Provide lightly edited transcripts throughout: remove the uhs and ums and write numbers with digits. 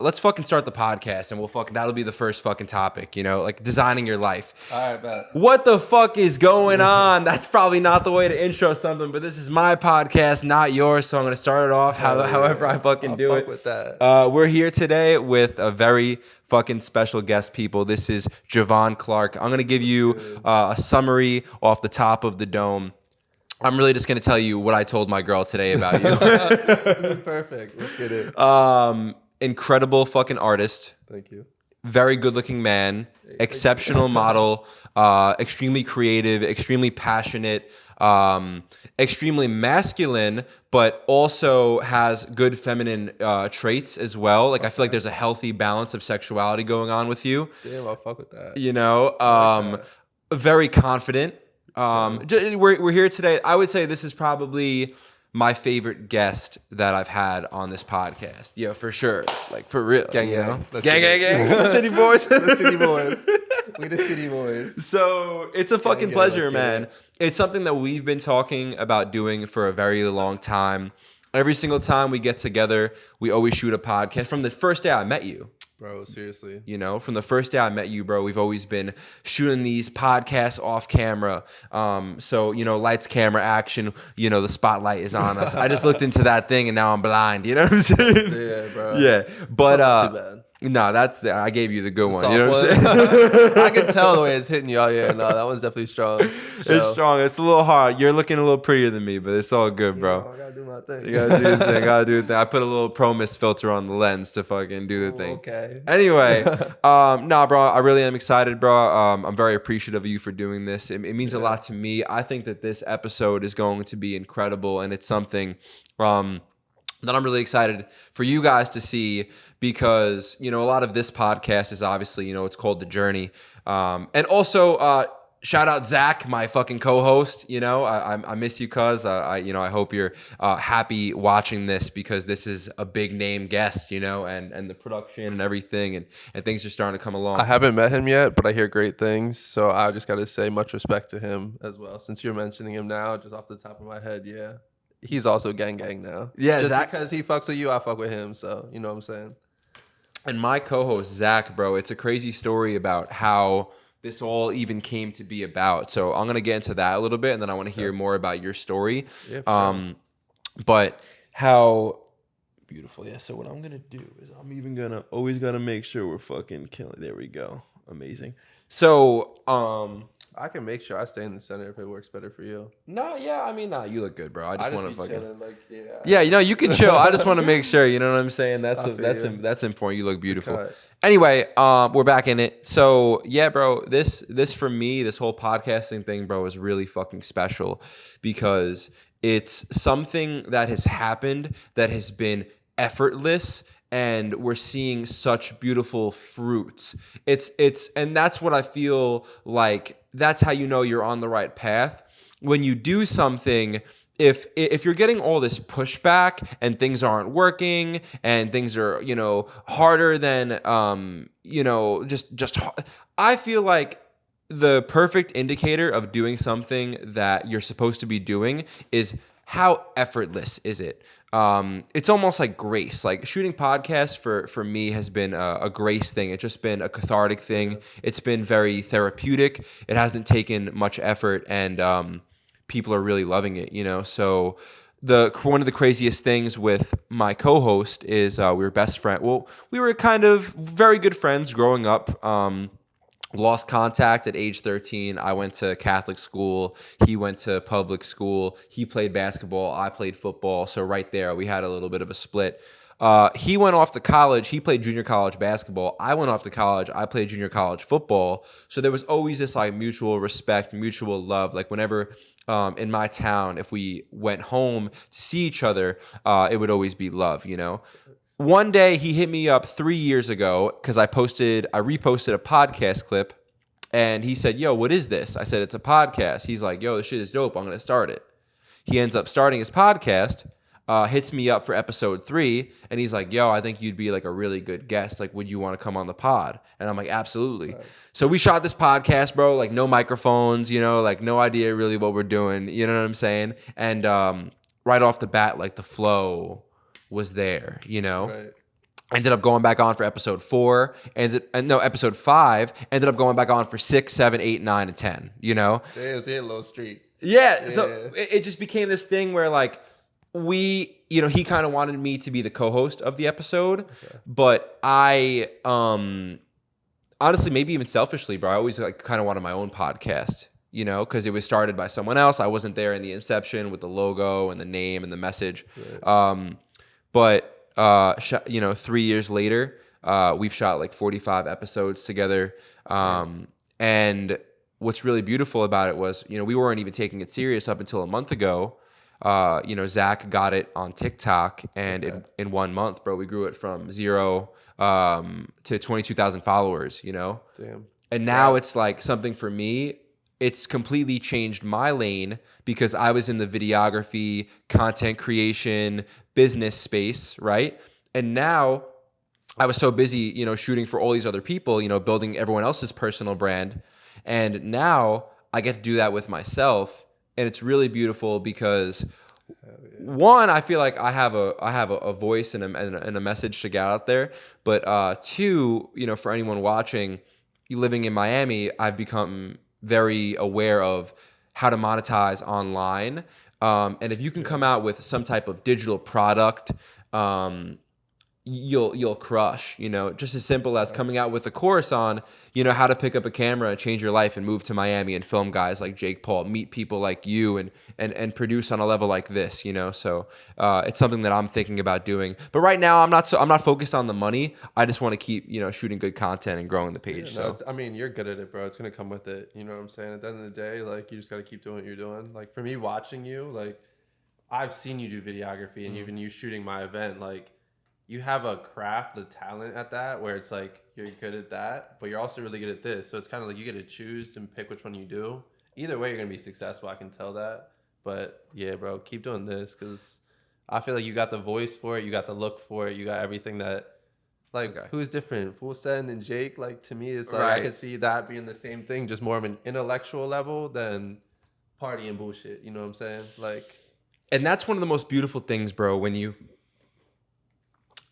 let's fucking start the podcast and that'll be the first fucking topic, like designing your life. All right, bet. What the fuck is going on? That's probably not the way to intro something, but this is my podcast, not yours. So I'm going to start it off however I fucking do it. With that. We're here today with a very fucking special guest, people. This is Jovan Clark. I'm going to give you a summary off the top of the dome. I'm really just going to tell you what I told my girl today about you. This is perfect. Let's get it. Incredible fucking artist. Thank you. Very good looking man. Exceptional model. Extremely creative. Extremely passionate. Extremely masculine, but also has good feminine traits as well. Like, I feel like there's a healthy balance of sexuality going on with you. Damn, I'll fuck with that. Very confident. We're here today. I would say this is probably my favorite guest that I've had on this podcast. Yeah, for sure. Like, for real. Gang. Gang. The city boys. The city boys. We the city boys. So it's a fucking pleasure, man. It's something that we've been talking about doing for a very long time. Every single time we get together, we always shoot a podcast. From the first day I met you. Bro, seriously. From the first day I met you, bro, we've always been shooting these podcasts off camera. So, lights, camera, action, the spotlight is on us. I just looked into that thing and now I'm blind. You know what I'm saying? Yeah, bro. Yeah. But, too bad. No, I gave you the good one. You know what I'm saying? I can tell the way it's hitting you out here. No, that one's definitely strong. It's strong. It's a little hard. You're looking a little prettier than me, but it's all good, bro. I gotta do my thing. You gotta do the thing. I put a little pro mist filter on the lens to fucking do the thing. Okay. Anyway, nah, bro, I really am excited, bro. I'm very appreciative of you for doing this. It means a lot to me. I think that this episode is going to be incredible, and it's something that I'm really excited for you guys to see, because, a lot of this podcast is obviously, it's called The Journey. And also, shout out Zach, my fucking co-host. I miss you, cuz. I hope you're happy watching this, because this is a big name guest, and the production and everything, and things are starting to come along. I haven't met him yet, but I hear great things. So I just got to say much respect to him as well. Since you're mentioning him now, just off the top of my head, yeah. He's also gang now. Yeah, just Zach, because he fucks with you, I fuck with him. So you know what I'm saying. And my co-host Zach, bro, it's a crazy story about how this all even came to be about. So I'm gonna get into that a little bit, and then I want to hear more about your story. Yeah, sure. But how beautiful. Yeah. So what I'm gonna do is I'm even always gonna make sure we're fucking killing. There we go. Amazing. So I can make sure I stay in the center if it works better for you. No, yeah, I mean, you look good, bro. I just want to fucking chilling, like, yeah, you can chill. I just want to make sure, you know what I'm saying? That's important. You look beautiful. Anyway, we're back in it. So yeah, bro, this for me, this whole podcasting thing, bro, is really fucking special, because it's something that has happened that has been effortless, and we're seeing such beautiful fruits. And that's what I feel like. That's how you're on the right path. When you do something, if you're getting all this pushback and things aren't working and things are, harder than, I feel like the perfect indicator of doing something that you're supposed to be doing is how effortless is it? It's almost like grace. Like, shooting podcasts for me has been a grace thing. It's just been a cathartic thing. It's been very therapeutic. It hasn't taken much effort, and people are really loving it, So one of the craziest things with my co-host is we were best friends. Well, we were kind of very good friends growing up. Lost contact at age 13. I went to Catholic school. He went to public school. He played basketball. I played football. So right there, we had a little bit of a split. He went off to college. He played junior college basketball. I went off to college. I played junior college football. So there was always this like mutual respect, mutual love. Like, whenever in my town, if we went home to see each other, it would always be love, One day he hit me up 3 years ago because I reposted a podcast clip, and he said, "Yo, what is this?" I said, "It's a podcast." He's like, "Yo, this shit is dope. I'm going to start it." He ends up starting his podcast, hits me up for episode 3, and he's like, "Yo, I think you'd be like a really good guest. Like, would you want to come on the pod?" And I'm like, "Absolutely." Right. So we shot this podcast, bro, like no microphones, like no idea really what we're doing. You know what I'm saying? And right off the bat, like, the flow was there, Right. Ended up going back on for episode 4. Episode 5. Ended up going back on for 6, 7, 8, 9, and 10. You know. Damn, so he had a little streak. Yeah. So it just became this thing where like he kind of wanted me to be the co-host of the episode, but I honestly, maybe even selfishly, bro, I always like kind of wanted my own podcast. You know, because it was started by someone else. I wasn't there in the inception with the logo and the name and the message. Right. But 3 years later, we've shot like 45 episodes together. And what's really beautiful about it was, we weren't even taking it serious up until a month ago. Zach got it on TikTok, and in 1 month, bro, we grew it from 0 to 22,000 followers. Damn. And now it's like something for me. It's completely changed my lane because I was in the videography, content creation, business space, right? And now I was so busy, shooting for all these other people, building everyone else's personal brand. And now I get to do that with myself. And it's really beautiful because one, I feel like I have a voice and a message to get out there. But two, for anyone watching, you living in Miami, I've become very aware of how to monetize online. And if you can come out with some type of digital product, you'll crush, just as simple as coming out with a course on, how to pick up a camera and change your life and move to Miami and film guys like Jake Paul, meet people like you and produce on a level like this, so it's something that I'm thinking about doing. But right now I'm not focused on the money. I just want to keep, shooting good content and growing the page. You're good at it, bro. It's going to come with it. You know what I'm saying? At the end of the day, like, you just got to keep doing what you're doing. Like, for me watching you, like, I've seen you do videography and even you shooting my event, like, you have a craft, a talent at that where it's like you're good at that, but you're also really good at this. So it's kind of like you get to choose and pick which one you do. Either way, you're going to be successful. I can tell that. But yeah, bro, keep doing this because I feel like you got the voice for it. You got the look for it. You got everything that, like, who's different? Full Send and Jake, like, to me, it's like I could see that being the same thing, just more of an intellectual level than party and bullshit. You know what I'm saying? Like, and that's one of the most beautiful things, bro,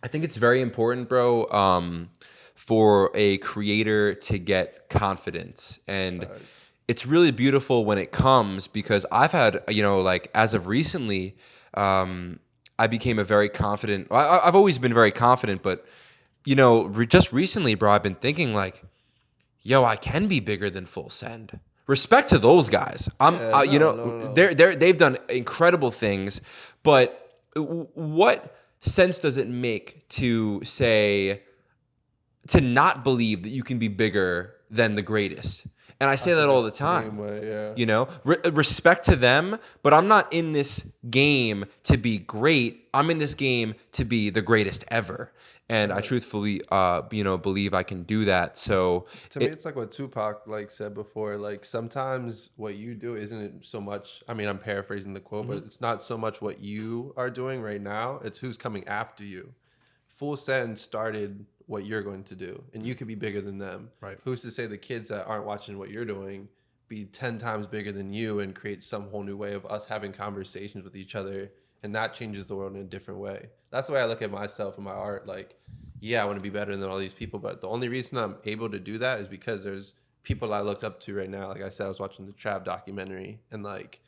I think it's very important, bro, for a creator to get confidence. And it's really beautiful when it comes because I've had, like as of recently, I became a very confident, I've always been very confident, but, just recently, bro, I've been thinking like, yo, I can be bigger than Full Send. Respect to those guys. They've done incredible things, but what sense does it make to not believe that you can be bigger than the greatest? And I say that all the time. Respect to them, but I'm not in this game to be great. I'm in this game to be the greatest ever. And I truthfully, believe I can do that. So to me, it's like what Tupac said before. Like, sometimes what you do isn't so much. I mean, I'm paraphrasing the quote, but it's not so much what you are doing right now. It's who's coming after you. Full Send started what you're going to do, and you could be bigger than them. Right? Who's to say the kids that aren't watching what you're doing be 10 times bigger than you and create some whole new way of us having conversations with each other? And that changes the world in a different way. That's the way I look at myself and my art. Like, yeah, I want to be better than all these people, but the only reason I'm able to do that is because there's people I looked up to right now. Like I said, I was watching the Trav documentary, and like,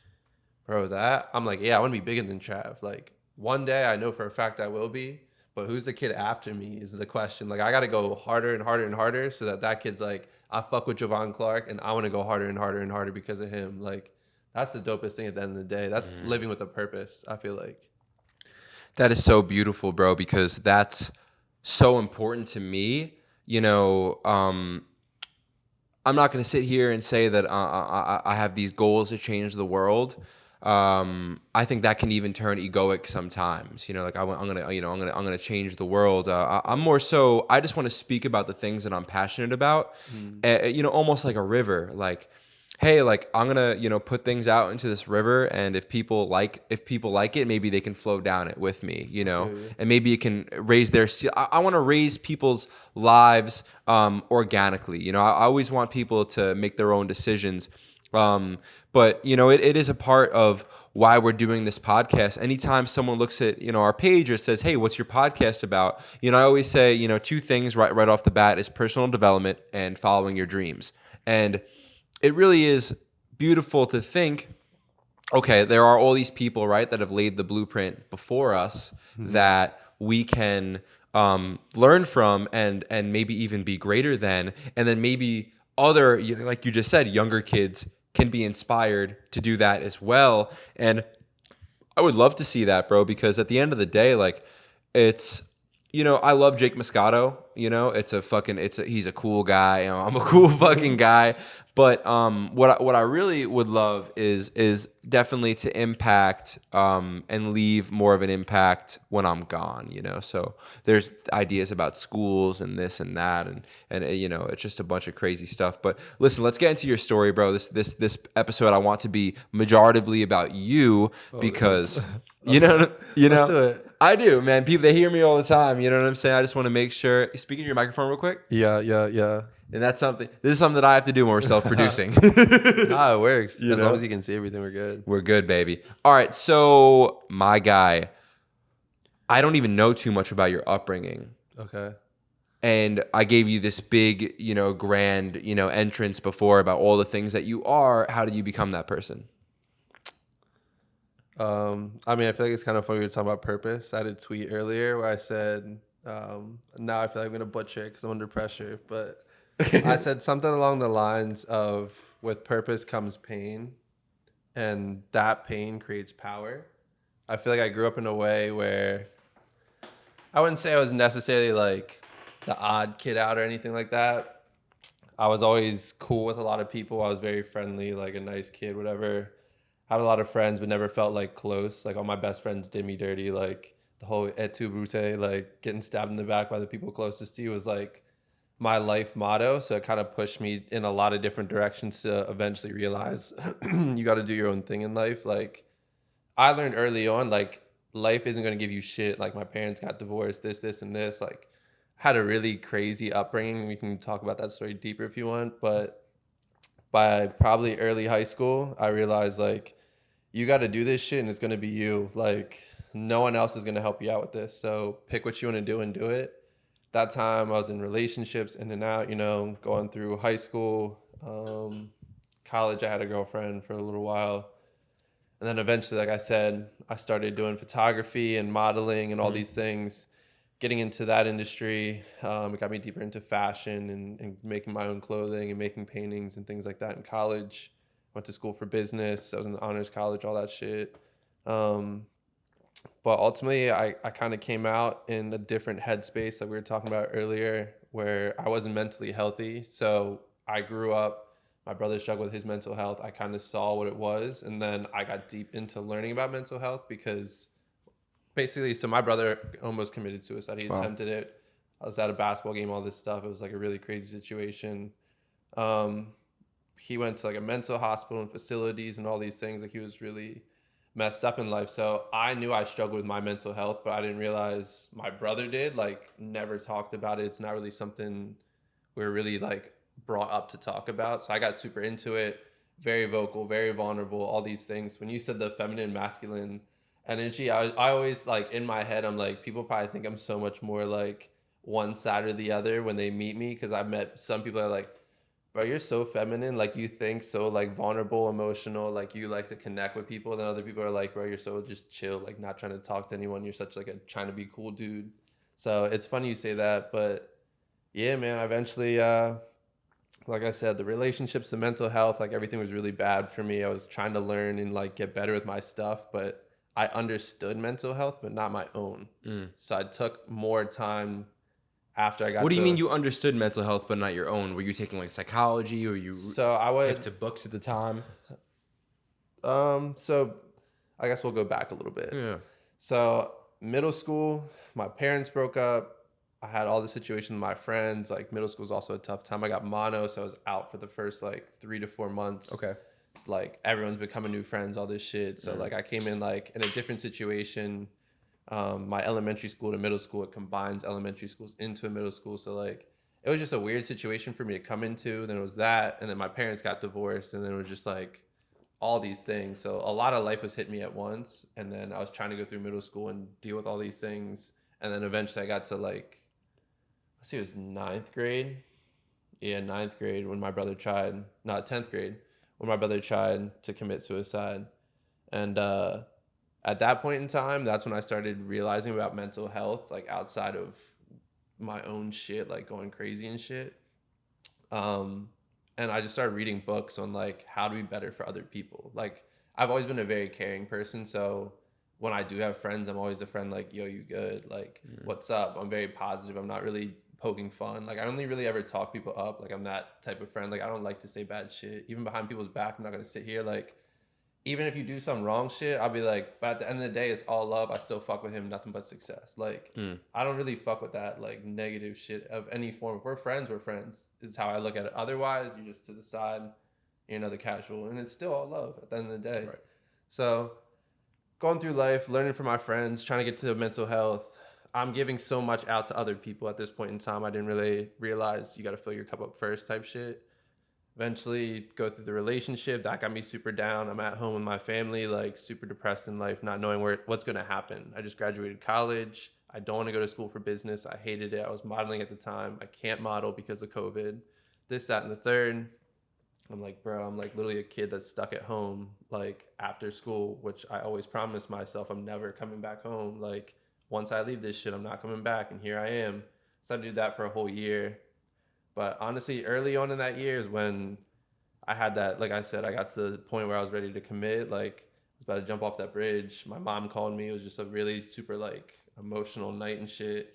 bro, I'm like, yeah, I want to be bigger than Trav. Like, one day I know for a fact I will be, but who's the kid after me is the question. Like, I got to go harder and harder and harder so that kid's like, I fuck with Jovan Clark, and I want to go harder and harder and harder because of him. Like, that's the dopest thing at the end of the day. That's living with a purpose, I feel like. That is so beautiful, bro, because that's so important to me. I'm not going to sit here and say that I have these goals to change the world. I think that can even turn egoic sometimes. I'm gonna change the world. I'm more so. I just want to speak about the things that I'm passionate about. Almost like a river. Like, hey, like I'm gonna put things out into this river, and if people like it, maybe they can flow down it with me, and maybe it can raise their. I want to raise people's lives organically. I always want people to make their own decisions. But it is a part of why we're doing this podcast. Anytime someone looks at our page or says, "Hey, what's your podcast about?" I always say two things right off the bat is personal development and following your dreams. And it really is beautiful to think, okay, there are all these people, right, that have laid the blueprint before us that we can learn from and maybe even be greater than, and then maybe other, like you just said, younger kids can be inspired to do that as well. And I would love to see that, bro, because at the end of the day, like, it's, I love Jake Moscato. He's a cool guy. I'm a cool fucking guy. But what I really would love is definitely to impact and leave more of an impact when I'm gone. So there's ideas about schools and this and that, and it's just a bunch of crazy stuff. But listen, let's get into your story, bro. This episode I want to be majoritively about you because Let's do it. I do, man. People, they hear me all the time. You know what I'm saying? I just want to make sure. Speaking to your microphone real quick. Yeah. And this is something that I have to do when we're self-producing. Nah, it works. You As know? long as you can see everything, we're good. We're good, baby. All right. So, my guy, I don't even know too much about your upbringing. Okay. And I gave you this big, grand, entrance before about all the things that you are. How did you become that person? I mean, I feel like it's kind of funny we were talking about purpose. I did a tweet earlier where I said, now I feel like I'm going to butcher it because I'm under pressure. But I said something along the lines of, with purpose comes pain, and that pain creates power. I feel like I grew up in a way where I wouldn't say I was necessarily like the odd kid out or anything like that. I was always cool with a lot of people. I was very friendly, like a nice kid, whatever. Had a lot of friends, but never felt like close. Like all my best friends did me dirty. Like the whole et tu brute, like getting stabbed in the back by the people closest to you was like my life motto. So it kind of pushed me in a lot of different directions to eventually realize you got to do your own thing in life. Like I learned early on, like life isn't going to give you shit. Like my parents got divorced, this, and this. Like had a really crazy upbringing. We can talk about that story deeper if you want. But by probably early high school, I realized like, you got to do this shit and it's going to be you. Like, no one else is going to help you out with this. So pick what you want to do and do it. That time I was in relationships in and out, going through high school, college. I had a girlfriend for a little while. And then eventually, like I said, I started doing photography and modeling and all these things. Getting into that industry, it got me deeper into fashion and making my own clothing and making paintings and things like that in college. Went to school for business. I was in the honors college, all that shit. But ultimately, I kind of came out in a different headspace that we were talking about earlier, where I wasn't mentally healthy. So I grew up, my brother struggled with his mental health. I kind of saw what it was. And then I got deep into learning about mental health because basically, so my brother almost committed suicide. He attempted it. I was at a basketball game, all this stuff. It was like a really crazy situation. He went to like a mental hospital and facilities and all these things. Like he was really messed up in life. So I knew I struggled with my mental health, but I didn't realize my brother did. Like never talked about it. It's not really something we're really like brought up to talk about. So I got super into it, very vocal, very vulnerable, all these things. When you said the feminine, masculine energy, I always like in my head, I'm like, people probably think I'm so much more like one side or the other when they meet me. Cause I've met some people that are like, bro, you're so feminine. Like you think so like vulnerable, emotional, like you like to connect with people. Then other people are like, bro, you're so just chill, like not trying to talk to anyone. You're such like a trying to be cool dude. So it's funny you say that, but yeah, man, eventually, like I said, the relationships, the mental health, like everything was really bad for me. I was trying to learn and like get better with my stuff, but I understood mental health, but not my own. So I took more time after I got. What do you mean you understood mental health but not your own? Were you taking like psychology or you So I would hip to books at the time? So I guess we'll go back a little bit. Yeah. So middle school, my parents broke up. I had all the situation with my friends. Like middle school was also a tough time. I got mono, so I was out for the first like 3 to 4 months. Okay. It's like everyone's becoming new friends, all this shit. So like I came in like in a different situation. My elementary school to middle school, it combines elementary schools into a middle school. So like it was just a weird situation for me to come into. Then it was that, and then my parents got divorced, and then it was just like all these things. So a lot of life was hitting me at once, and then I was trying to go through middle school and deal with all these things, and then eventually I got to like, let's see, it was ninth grade. Yeah, ninth grade when my brother tried, not 10th grade, when my brother tried to commit suicide. And at that point in time, that's when I started realizing about mental health, like outside of my own shit, like going crazy and shit. Um, and I just started reading books on like how to be better for other people. Like I've always been a very caring person, so when I do have friends, I'm always a friend like, yo, you good? Like, what's up? I'm very positive. I'm not really poking fun. Like I only really ever talk people up. Like I'm that type of friend. Like I don't like to say bad shit. Even behind people's back, I'm not gonna sit here like even if you do some wrong shit, I'll be like, but at the end of the day, it's all love. I still fuck with him, nothing but success. Like, I don't really fuck with that, like, negative shit of any form. If we're friends, we're friends. Is how I look at it. Otherwise, you're just to the side, you're another casual, and it's still all love at the end of the day. Right. So, going through life, learning from my friends, trying to get to mental health. I'm giving so much out to other people at this point in time. I didn't really realize you got to fill your cup up first type shit. Eventually go through the relationship that got me super down. I'm at home with my family, like super depressed in life, not knowing what's going to happen. I just graduated college. I don't want to go to school for business. I hated it. I was modeling at the time. I can't model because of COVID, this, that, and the third. I'm like, bro, I'm like literally a kid that's stuck at home, like after school, which I always promised myself I'm never coming back home. Like once I leave this shit, I'm not coming back. And here I am. So I did that for a whole year. But honestly, early on in that year is when I had that, like I said, I got to the point where I was ready to commit. Like, I was about to jump off that bridge. My mom called me. It was just a really super, like, emotional night and shit.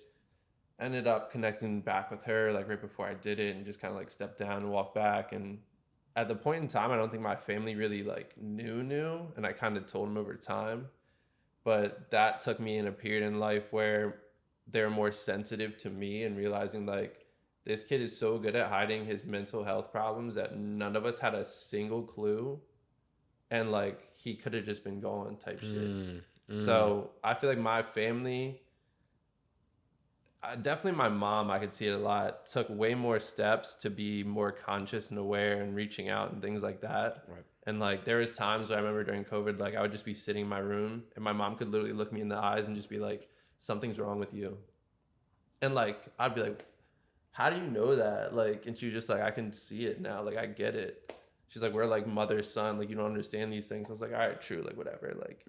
Ended up connecting back with her, like, right before I did it and just kind of, like, stepped down and walked back. And at the point in time, I don't think my family really, like, knew. And I kind of told them over time. But that took me in a period in life where they're more sensitive to me and realizing, like, this kid is so good at hiding his mental health problems that none of us had a single clue. And like he could have just been gone type shit. So I feel like my family, definitely my mom, I could see it a lot, took way more steps to be more conscious and aware and reaching out and things like that. Right. And like there was times where I remember during COVID, like I would just be sitting in my room and my mom could literally look me in the eyes and just be like, something's wrong with you. And like I'd be like, how do you know that? Like, and she was just like, I can see it now. Like, I get it. She's like, we're like mother, son. Like, you don't understand these things. I was like, all right, true. Like, whatever. Like,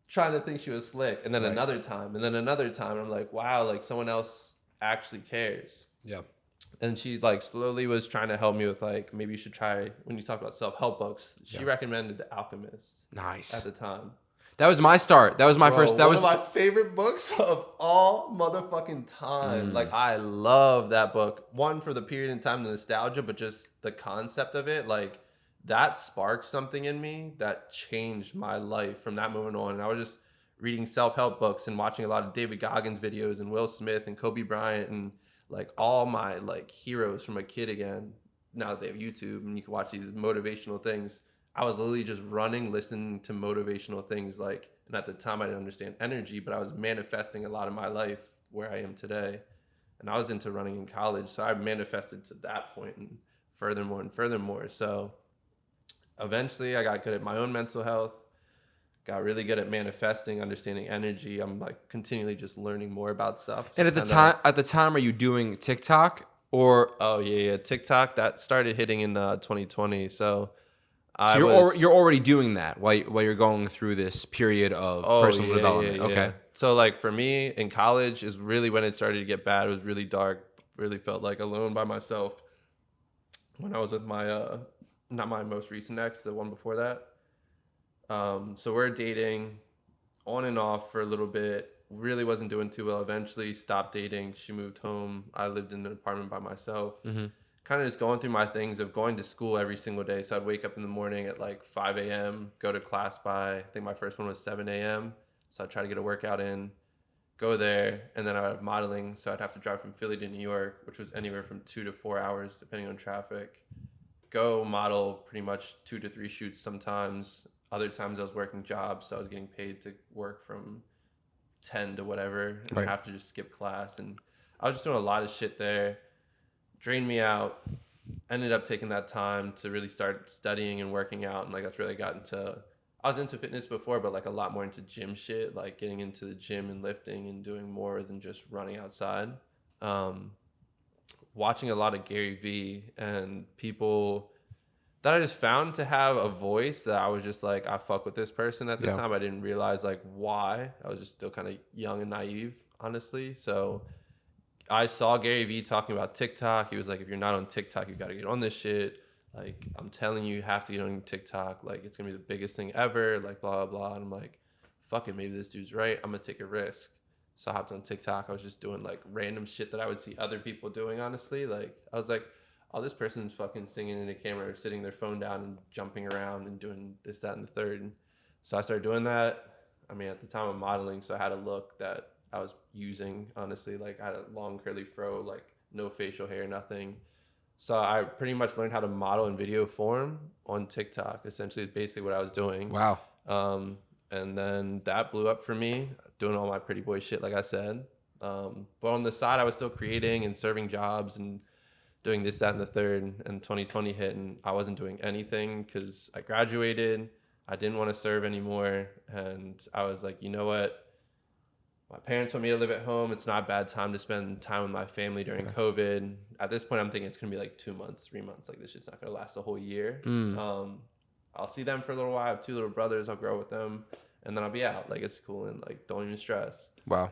trying to think she was slick. And then another time. And then another time. And I'm like, wow, like someone else actually cares. Yeah. And she like slowly was trying to help me with like, maybe you should try, when you talk about self-help books, she recommended The Alchemist. Nice. At the time. That was my start. That was my first. That one was of my favorite books of all motherfucking time. Like I love that book. One for the period in time, the nostalgia, but just the concept of it. Like that sparked something in me that changed my life from that moment on. And I was just reading self-help books and watching a lot of David Goggins videos and Will Smith and Kobe Bryant and like all my like heroes from a kid again. Now that they have YouTube and you can watch these motivational things. I was literally just running, listening to motivational things like, and at the time I didn't understand energy, but I was manifesting a lot of my life where I am today. And I was into running in college, so I manifested to that point and furthermore and furthermore. So eventually I got good at my own mental health, got really good at manifesting, understanding energy. I'm like continually just learning more about stuff. and at the time, are you doing TikTok or? Oh yeah, TikTok that started hitting in 2020. So You're already doing that while you're going through this period of personal development. Yeah. Okay. So like for me in college is really when it started to get bad. It was really dark. Really felt like alone by myself when I was with my not my most recent ex, the one before that. So we're dating on and off for a little bit. Really wasn't doing too well. Eventually stopped dating. She moved home. I lived in an apartment by myself. Kind of just going through my things of going to school every single day. So I'd wake up in the morning at like 5 a.m., go to class by, I think my first one was 7 a.m. So I'd try to get a workout in, go there, and then I would have modeling. So I'd have to drive from Philly to New York, which was anywhere from 2 to 4 hours, depending on traffic. Go model pretty much 2 to 3 shoots sometimes. Other times I was working jobs, so I was getting paid to work from 10 to whatever, and I have to just skip class. And I was just doing a lot of shit there. drained me out. Ended up taking that time to really start studying and working out, and like that's really got into. I was into fitness before, but like a lot more into gym shit, like getting into the gym and lifting and doing more than just running outside. Um, Watching a lot of Gary Vee and people that I just found to have a voice that I was just like, I fuck with this person at the time. I didn't realize like why. I was just still kind of young and naive, honestly. So I saw Gary Vee talking about TikTok. He was like, if you're not on TikTok, you got to get on this shit. Like, I'm telling you, you have to get on TikTok. Like, it's going to be the biggest thing ever. Like, blah, blah, blah. And I'm like, fuck it. Maybe this dude's right. I'm going to take a risk. So I hopped on TikTok. I was just doing, like, random shit that I would see other people doing, honestly. Like, I was like, oh, this person's fucking singing in a camera or sitting their phone down and jumping around and doing this, that, and the third. And so I started doing that. I mean, at the time I'm modeling, so I had a look that I was using, honestly. Like, I had a long curly fro, like no facial hair, nothing. So I pretty much learned how to model in video form on TikTok. Essentially, basically what I was doing. Wow. And then that blew up for me, doing all my pretty boy shit, like I said. But on the side, I was still creating and serving jobs and doing this, that, and the third. And 2020 hit, and I wasn't doing anything because I graduated. I didn't want to serve anymore. And I was like, you know what? My parents want me to live at home. It's not a bad time to spend time with my family during COVID. At this point, I'm thinking it's going to be like 2 months, 3 months. Like, this shit's not going to last a whole year. I'll see them for a little while. I have 2 little brothers. I'll grow with them. And then I'll be out. Like, it's cool. And, like, don't even stress. Wow.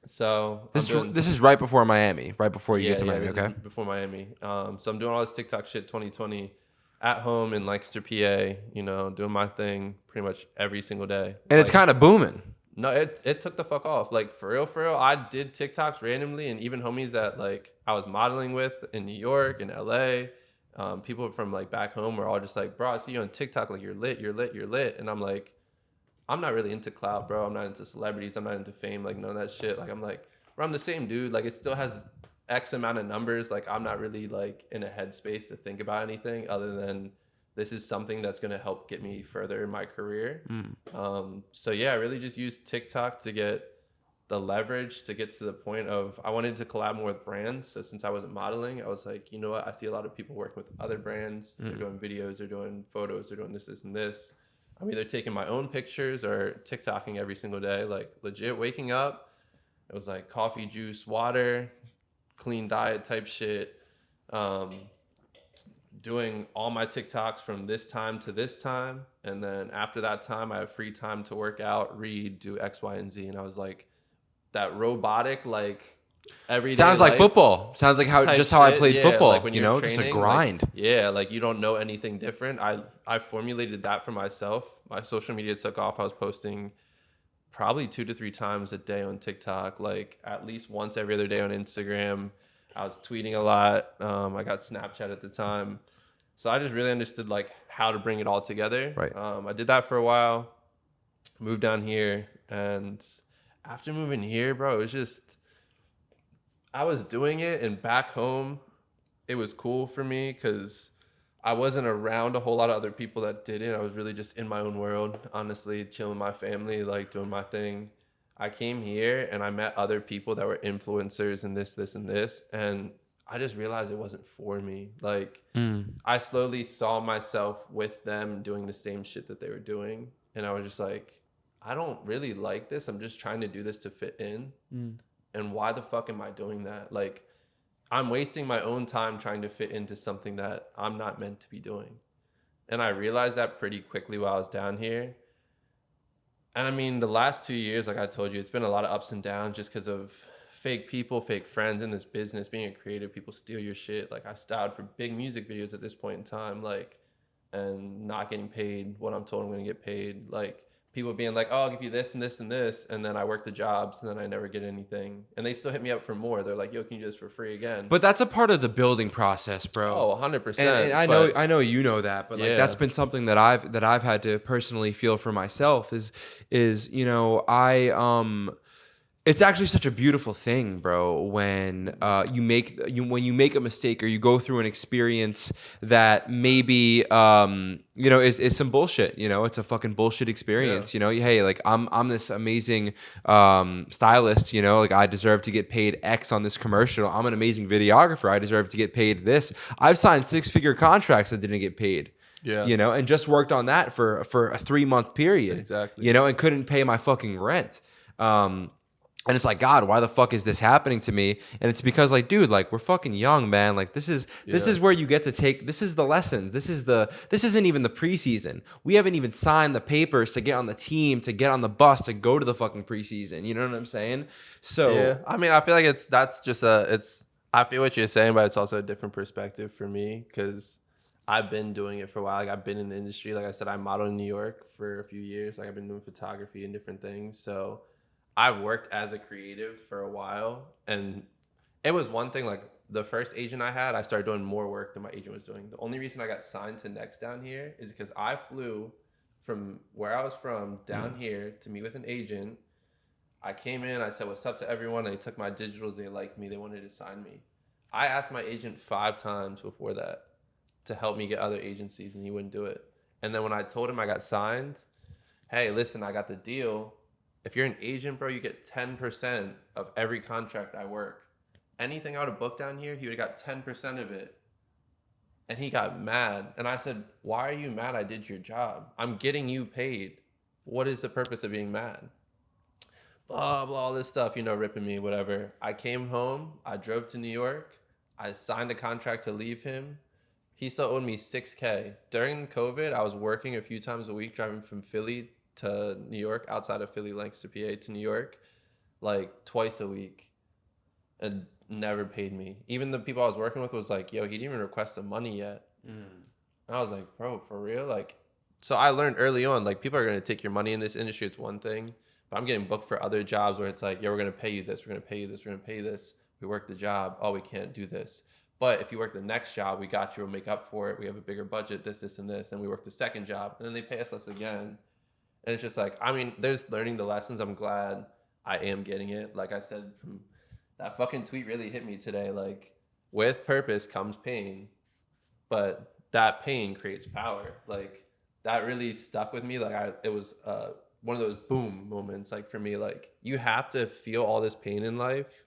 So this is right before Miami, right before you get to Miami, okay? Before Miami. So I'm doing all this TikTok shit 2020 at home in Lancaster, PA, you know, doing my thing pretty much every single day. And it's kind of booming. No, it took the fuck off. Like, for real, I did TikToks randomly, and even homies that, like, I was modeling with in New York and LA, people from, like, back home were all just like, bro, I see you on TikTok, like, you're lit. And I'm like, I'm not really into clout, bro. I'm not into celebrities. I'm not into fame, like, none of that shit. Like, I'm like, bro, I'm the same dude. Like, it still has X amount of numbers. Like, I'm not really, like, in a headspace to think about anything other than this is something that's going to help get me further in my career. So yeah, I really just used TikTok to get the leverage to get to the point of I wanted to collab more with brands. So since I wasn't modeling, I was like, you know what? I see a lot of people working with other brands. They're doing videos, they're doing photos, they're doing this, and this. I'm either taking my own pictures or TikToking every single day. Like, legit waking up, it was like coffee, juice, water, clean diet type shit. Doing all my TikToks from this time to this time. And then after that time, I have free time to work out, read, do X, Y, and Z. And I was like, that robotic, like, everyday Sounds like football. Sounds like how I played football, like when you you're know, training, just a grind. Like, like, you don't know anything different. I formulated that for myself. My social media took off. I was posting probably 2 to 3 times a day on TikTok, like at least once every other day on Instagram. I was tweeting a lot. I got Snapchat at the time. So I just really understood, like, how to bring it all together. Right. I did that for a while, moved down here. And after moving here, bro, it was just, I was doing it. And back home, it was cool for me because I wasn't around a whole lot of other people that did it. I was really just in my own world, honestly, chilling with my family, like, doing my thing. I came here and I met other people that were influencers and this, and this. And I just realized it wasn't for me. Like, I slowly saw myself with them doing the same shit that they were doing. And I was just like, I don't really like this. I'm just trying to do this to fit in. And why the fuck am I doing that? Like, I'm wasting my own time trying to fit into something that I'm not meant to be doing. And I realized that pretty quickly while I was down here. And I mean, the last 2 years, like I told you, it's been a lot of ups and downs just because of fake people, fake friends in this business. Being a creative, people steal your shit. Like, I styled for big music videos at this point in time, like, and not getting paid what I'm told I'm going to get paid. Like, people being like, oh, I'll give you this and this and this. And then I work the jobs and then I never get anything. And they still hit me up for more. They're like, yo, can you do this for free again? But that's a part of the building process, bro. Oh, 100%. And I know you know that, but like, that's been something that I've had to personally feel for myself is, you know, It's actually such a beautiful thing, bro. When when you make a mistake or you go through an experience that maybe is some bullshit. You know, it's a fucking bullshit Yeah. experience. You know, hey, like I'm this amazing stylist. You know, like I deserve to get paid X on this commercial. I'm an amazing videographer. I deserve to get paid this. I've signed 6-figure contracts that didn't get paid. Yeah. You know, and just worked on that for a 3-month period. You Exactly. know, and couldn't pay my fucking rent. And it's like, God, why the fuck is this happening to me? And it's because, like, dude, like, we're fucking young, man. Like, this Yeah. is where you get to take. This is the lessons. This isn't even the preseason. We haven't even signed the papers to get on the team, to get on the bus, to go to the fucking preseason. You know what I'm saying? Yeah. So I mean, I feel like that's just I feel what you're saying, but it's also a different perspective for me because I've been doing it for a while. Like I've been in the industry. Like I said, I modeled in New York for a few years. Like I've been doing photography and different things. So I've worked as a creative for a while, and it was one thing. Like the first agent I had, I started doing more work than my agent was doing. The only reason I got signed to Next down here is because I flew from where I was from down here to meet with an agent. I came in, I said what's up to everyone. They took my digitals, they liked me, they wanted to sign me. I asked my agent 5 times before that to help me get other agencies, and he wouldn't do it. And then when I told him I got signed, hey, listen, I got the deal. If you're an agent, bro, you get 10% of every contract I work. Anything I would have booked down here, he would have got 10% of it. And he got mad. And I said, why are you mad? I did your job. I'm getting you paid. What is the purpose of being mad? Blah, blah, all this stuff, ripping me, whatever. I came home. I drove to New York. I signed a contract to leave him. He still owed me $6K. During COVID, I was working a few times a week, driving from Philly to New York, outside of Philly, Lancaster, PA to New York, like twice a week, and never paid me. Even the people I was working with was like, yo, he didn't even request the money yet. And I was like, bro, for real? Like, so I learned early on, like, people are going to take your money in this industry. It's one thing. But I'm getting booked for other jobs where it's like, yeah, we're going to pay you this. We're going to pay you this. We're going to pay you this. We work the job. Oh, we can't do this. But if you work the next job, we got you. We'll make up for it. We have a bigger budget, this, and this. And we work the second job. And then they pay us less again. And it's just like, I mean, there's learning the lessons. I'm glad I am getting it. Like I said, from that fucking tweet really hit me today. Like, with purpose comes pain, but that pain creates power. Like, that really stuck with me. Like, it was one of those boom moments. Like, for me, like, you have to feel all this pain in life,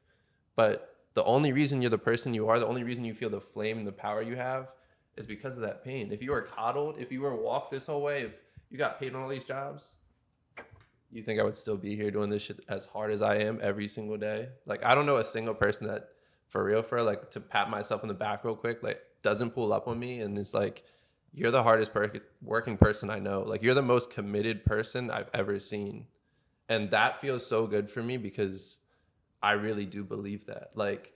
but the only reason you're the person you are, the only reason you feel the flame and the power you have is because of that pain. If you were coddled, if you were walked this whole way, if you got paid on all these jobs, you think I would still be here doing this shit as hard as I am every single day? Like, I don't know a single person that, for real, like, to pat myself on the back real quick, like, doesn't pull up on me and it's like, you're the hardest working person I know. Like, you're the most committed person I've ever seen. And that feels so good for me because I really do believe that. Like,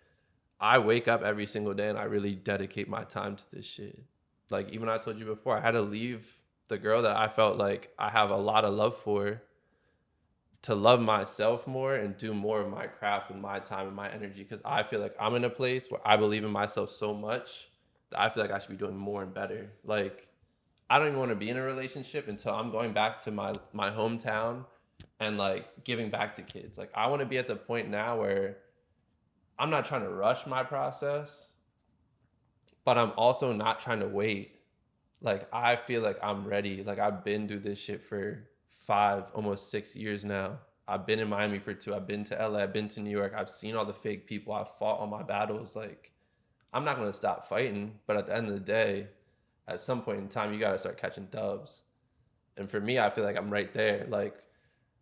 I wake up every single day and I really dedicate my time to this shit. Like, even I told you before, I had to leave the girl that I felt like I have a lot of love for to love myself more and do more of my craft with my time and my energy, because I feel like I'm in a place where I believe in myself so much that I feel like I should be doing more and better. Like, I don't even want to be in a relationship until I'm going back to my hometown and like giving back to kids. Like, I want to be at the point now where I'm not trying to rush my process, but I'm also not trying to wait. Like, I feel like I'm ready. Like, I've been through this shit for 5, almost 6 years now. I've been in Miami for 2. I've been to LA. I've been to New York. I've seen all the fake people. I've fought all my battles. Like, I'm not going to stop fighting. But at the end of the day, at some point in time, you got to start catching dubs. And for me, I feel like I'm right there. Like,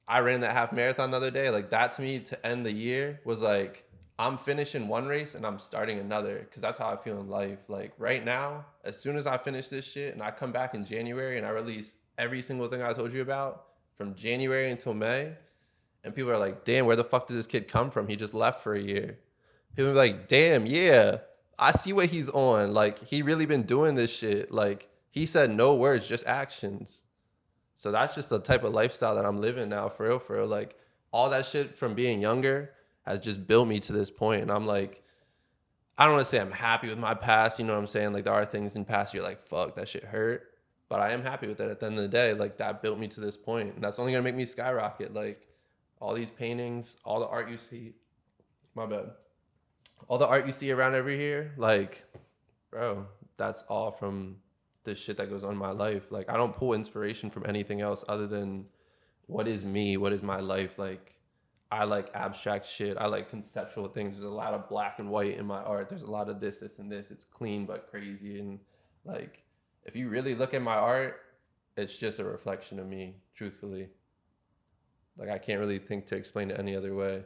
I ran that half marathon the other day. Like, that to me, to end the year, was like, I'm finishing one race and I'm starting another, because that's how I feel in life. Like, right now, as soon as I finish this shit and I come back in January and I release every single thing I told you about from January until May, and people are like, damn, where the fuck did this kid come from? He just left for a year. People are like, damn, yeah, I see what he's on. Like, he really been doing this shit. Like, he said no words, just actions. So that's just the type of lifestyle that I'm living now, for real, for real. Like, all that shit from being younger has just built me to this point. And I'm like, I don't want to say I'm happy with my past. You know what I'm saying? Like, there are things in the past you're like, fuck, that shit hurt. But I am happy with it at the end of the day. Like, that built me to this point. And that's only going to make me skyrocket. Like, All these paintings, all the art you see, my bad. All the art you see around over here, like, bro, that's all from the shit that goes on in my life. Like, I don't pull inspiration from anything else other than what is me, what is my life. Like, I like abstract shit. I like conceptual things. There's a lot of black and white in my art. There's a lot of this, and this. It's clean but crazy. And like, if you really look at my art, it's just a reflection of me, truthfully. Like, I can't really think to explain it any other way.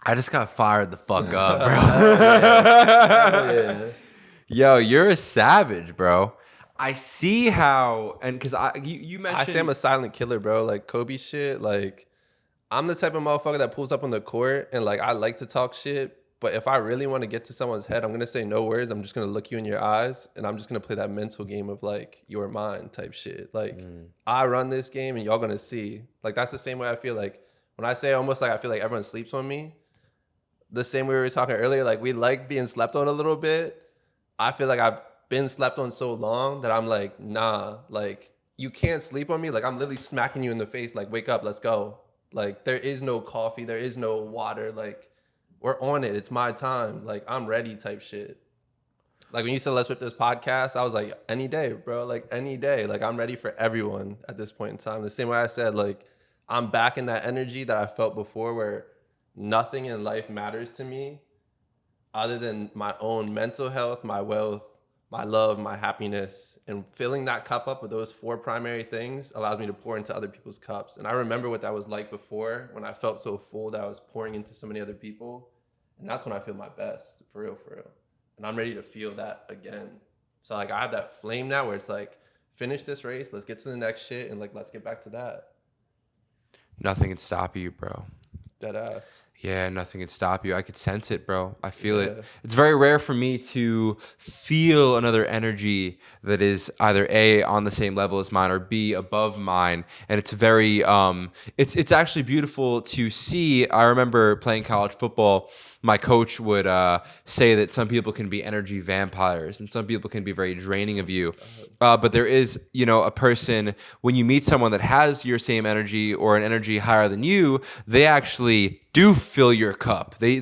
I just got fired the fuck up, bro. Yeah. Yo, you're a savage, bro. I see how, and because you mentioned. I say I'm a silent killer, bro. Like, Kobe shit. Like, I'm the type of motherfucker that pulls up on the court and like I like to talk shit. But if I really want to get to someone's head, I'm gonna say no words. I'm just gonna look you in your eyes and I'm just gonna play that mental game of like you're mine type shit. Like I run this game and y'all gonna see. Like that's the same way I feel like when I say almost like I feel like everyone sleeps on me. The same way we were talking earlier, like we like being slept on a little bit. I feel like I've been slept on so long that I'm like, nah, like you can't sleep on me. Like I'm literally smacking you in the face, like wake up, let's go. Like there is no coffee, there is no water. Like we're on it. It's my time. Like I'm ready type shit. Like when you said let's rip this podcast, I was like any day, bro. Like any day. Like I'm ready for everyone at this point in time. The same way I said, like I'm back in that energy that I felt before where nothing in life matters to me other than my own mental health, my wealth, my love, my happiness, and filling that cup up with those four primary things allows me to pour into other people's cups. And I remember what that was like before when I felt so full that I was pouring into so many other people. And that's when I feel my best, for real, for real. And I'm ready to feel that again. So like I have that flame now where it's like, finish this race, let's get to the next shit, and like let's get back to that. Nothing can stop you, bro. Dead ass. Yeah, nothing can stop you. I could sense it, bro. I feel it. It's very rare for me to feel another energy that is either A, on the same level as mine, or B, above mine. And it's very, it's actually beautiful to see. I remember playing college football. My coach would say that some people can be energy vampires and some people can be very draining of you. But there is, a person, when you meet someone that has your same energy or an energy higher than you, they actually do fill your cup. They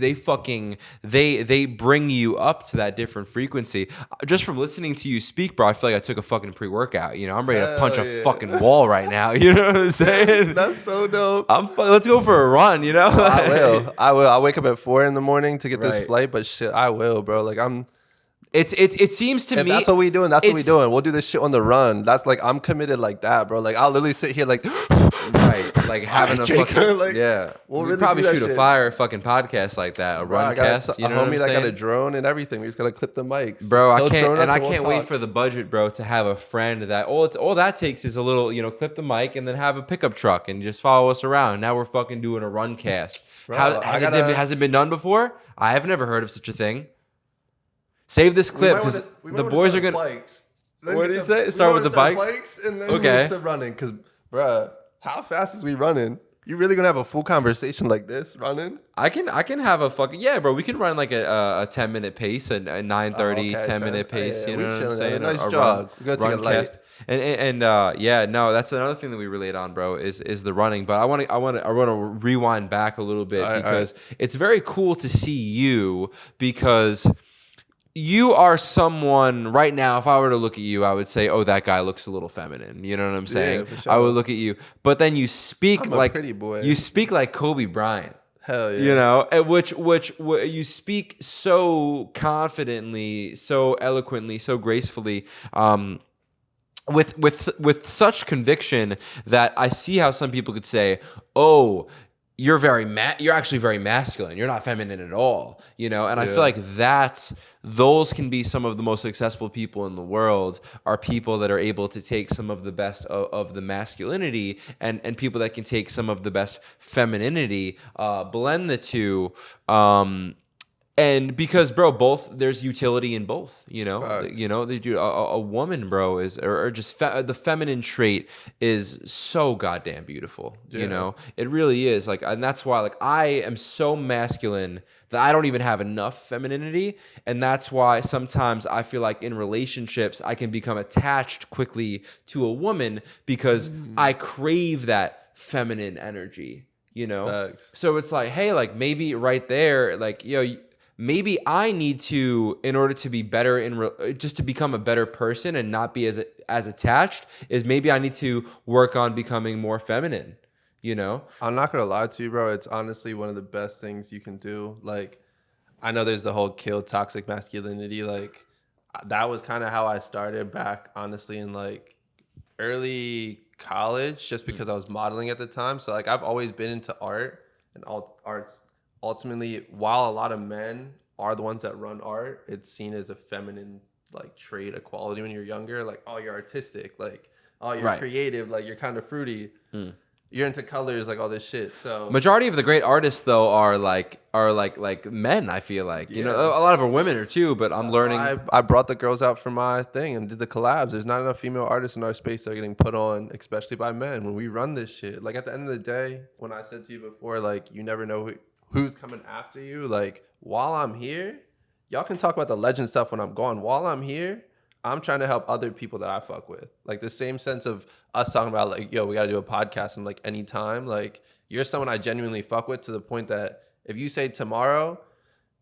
bring you up to that different frequency. Just from listening to you speak, bro, I feel like I took a fucking pre-workout. I'm ready to punch a fucking wall right now. You know what I'm saying? That's so dope. Let's go for a run, I will. I'll wake up at 4 a.m. to get this flight, but shit, I will, bro. Like it seems to me that's what we doing. That's what we doing. We'll do this shit on the run. That's like I'm committed like that, bro. Like I'll literally sit here like right, like having a fucking like, yeah. We'll we really probably shoot shit. A fire fucking podcast like that, a run cast. A homie that got a drone and everything. We just gotta clip the mics, bro. I can't wait for the budget, bro, to have a friend that all that takes is a little, clip the mic and then have a pickup truck and just follow us around. Now we're fucking doing a run cast. Bro, has it been done before? I have never heard of such a thing. Save this clip because the boys are gonna. Bikes. What did he say? Start with the bikes and then move to running. Because, bruh, how fast is we running? You really gonna have a full conversation like this running? I can have a fucking bro. We can run like a 10-minute pace, a 9:30 10-minute pace. You know what I'm saying? Nice jog. We're gonna take it light. And no, that's another thing that we relate on, bro. Is the running. But I want to rewind back a little bit because it's very cool to see you because. You are someone right now. If I were to look at you, I would say, "Oh, that guy looks a little feminine." You know what I'm saying? Yeah, for sure. I would look at you, but then you speak like pretty boy. You speak like Kobe Bryant. Hell yeah! And which you speak so confidently, so eloquently, so gracefully. With such conviction that I see how some people could say, "Oh, you're actually very masculine. You're not feminine at all." And I feel like those can be some of the most successful people in the world are people that are able to take some of the best of the masculinity and people that can take some of the best femininity, blend the two, And because, bro, both there's utility in both. Facts. They do a woman, bro, is or just the feminine trait is so goddamn beautiful. Yeah. It really is. Like, and that's why, like, I am so masculine that I don't even have enough femininity, and that's why sometimes I feel like in relationships I can become attached quickly to a woman because I crave that feminine energy. Facts. So it's like, hey, like maybe right there, like, maybe I need to, in order to be better just to become a better person and not be as attached, is maybe I need to work on becoming more feminine. You know? I'm not gonna lie to you, bro. It's honestly one of the best things you can do. Like, I know there's the whole kill toxic masculinity. Like, that was kind of how I started back, honestly, in like early college, just because I was modeling at the time. So like, I've always been into art and arts. Ultimately, while a lot of men are the ones that run art, it's seen as a feminine like trait, a quality when you're younger. Like, oh, you're artistic. Like, oh, you're Right. creative. Like, you're kind of fruity. You're into colors, like all this shit. So Majority of the great artists though are like men, I feel like. yeah. A lot of our women are too, but I'm That's learning. why I brought the girls out for my thing and did the collabs. There's not enough female artists in our space that are getting put on, especially by men. When we run this shit, like at the end of the day, when I said to you before, like you never know who's coming after you. Like while I'm here, y'all can talk about the legend stuff when I'm gone. While I'm here, I'm trying to help other people that I fuck with. Like the same sense of us talking about like, yo, we got to do a podcast and like anytime. Like you're someone I genuinely fuck with to the point that if you say tomorrow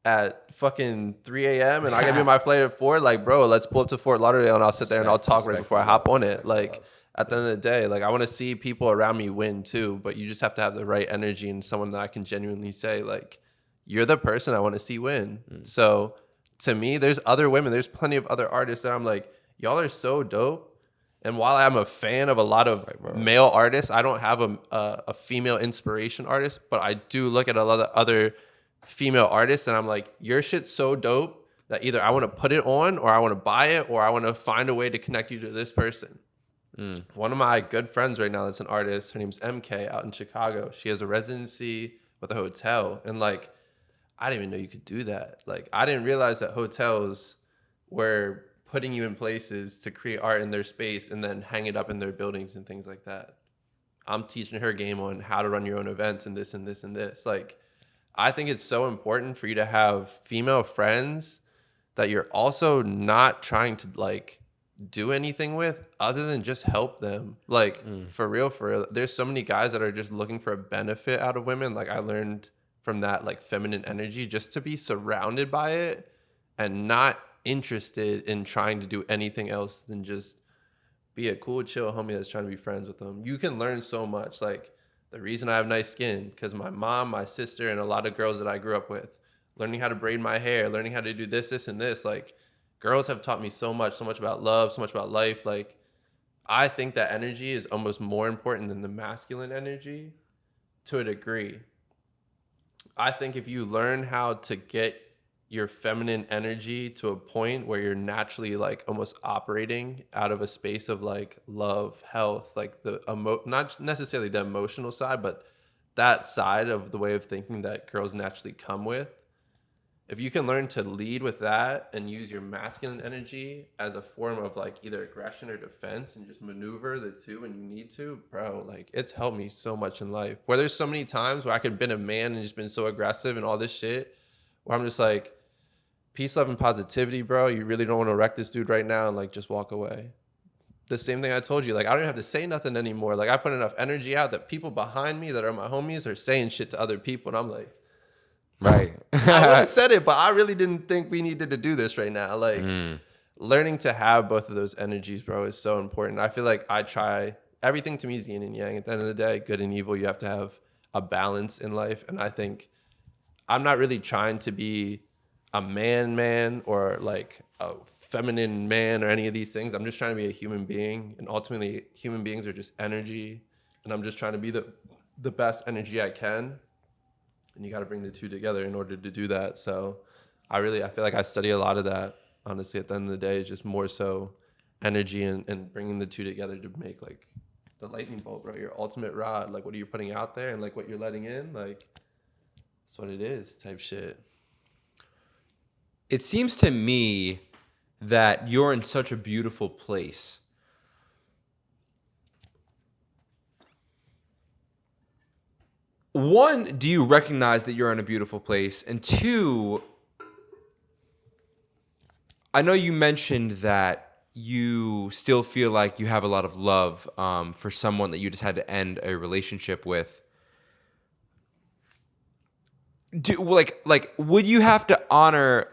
at fucking 3 a.m. and I gotta be on my flight at 4, like, bro, let's pull up to Fort Lauderdale and I'll sit there and I'll talk right before I hop on it. Like, at the end of the day, like, I wanna see people around me win too, but you just have to have the right energy and someone that I can genuinely say, like, you're the person I wanna see win. So, to me, there's other women, there's plenty of other artists that I'm like, y'all are so dope. And while I'm a fan of a lot of male artists, I don't have a female inspiration artist, but I do look at a lot of other female artists and I'm like, your shit's so dope that either I want to put it on or I want to buy it or I want to find a way to connect you to this person. One of my good friends right now that's an artist, her name's MK out in Chicago. She has a residency with a hotel and like, I didn't even know you could do that. Like, I didn't realize that hotels were putting you in places to create art in their space and then hang it up in their buildings and things like that. I'm teaching her game on how to run your own events and this and this and this. Like, I think it's so important for you to have female friends that you're also not trying to like do anything with other than just help them. Like for real, there's so many guys that are just looking for a benefit out of women. Like I learned from that like feminine energy just to be surrounded by it and not interested in trying to do anything else than just be a cool, chill homie that's trying to be friends with them. You can learn so much. Like the reason I have nice skin, because my mom, my sister, and a lot of girls that I grew up with, learning how to braid my hair, learning how to do this, and this. Like girls have taught me so much about love, so much about life. Like I think that energy is almost more important than the masculine energy to a degree. I think if you learn how to get your feminine energy to a point where you're naturally like almost operating out of a space of like love, health, like the not necessarily the emotional side, but that side of the way of thinking that girls naturally come with. If you can learn to lead with that and use your masculine energy as a form of like either aggression or defense and just maneuver the two when you need to, bro, like it's helped me so much in life. Where there's so many times where I could have been a man and just been so aggressive and all this shit, where I'm just like, peace, love, and positivity, bro. You really don't want to wreck this dude right now and like just walk away. The same thing I told you, like I don't have to say nothing anymore. Like I put enough energy out that people behind me that are my homies are saying shit to other people. And I'm like, Right. I would have said it, but I really didn't think we needed to do this right now. Like learning to have both of those energies, bro, is so important. I feel like I try everything to me is yin and yang. At the end of the day, good and evil, you have to have a balance in life. And I think I'm not really trying to be a man or like a feminine man or any of these things. I'm just trying to be a human being. And ultimately, human beings are just energy. And I'm just trying to be the best energy I can. And you got to bring the two together in order to do that. So I feel like I study a lot of that. Honestly, at the end of the day, it's just more so energy and bringing the two together to make like the lightning bolt, bro. Your ultimate rod. Like what are you putting out there and like what you're letting in? Like that's what it is type shit. it seems to me that you're in such a beautiful place. One, do you recognize that you're in a beautiful place? And two, I know you mentioned that you still feel like you have a lot of love for someone that you just had to end a relationship with. Would you have to honor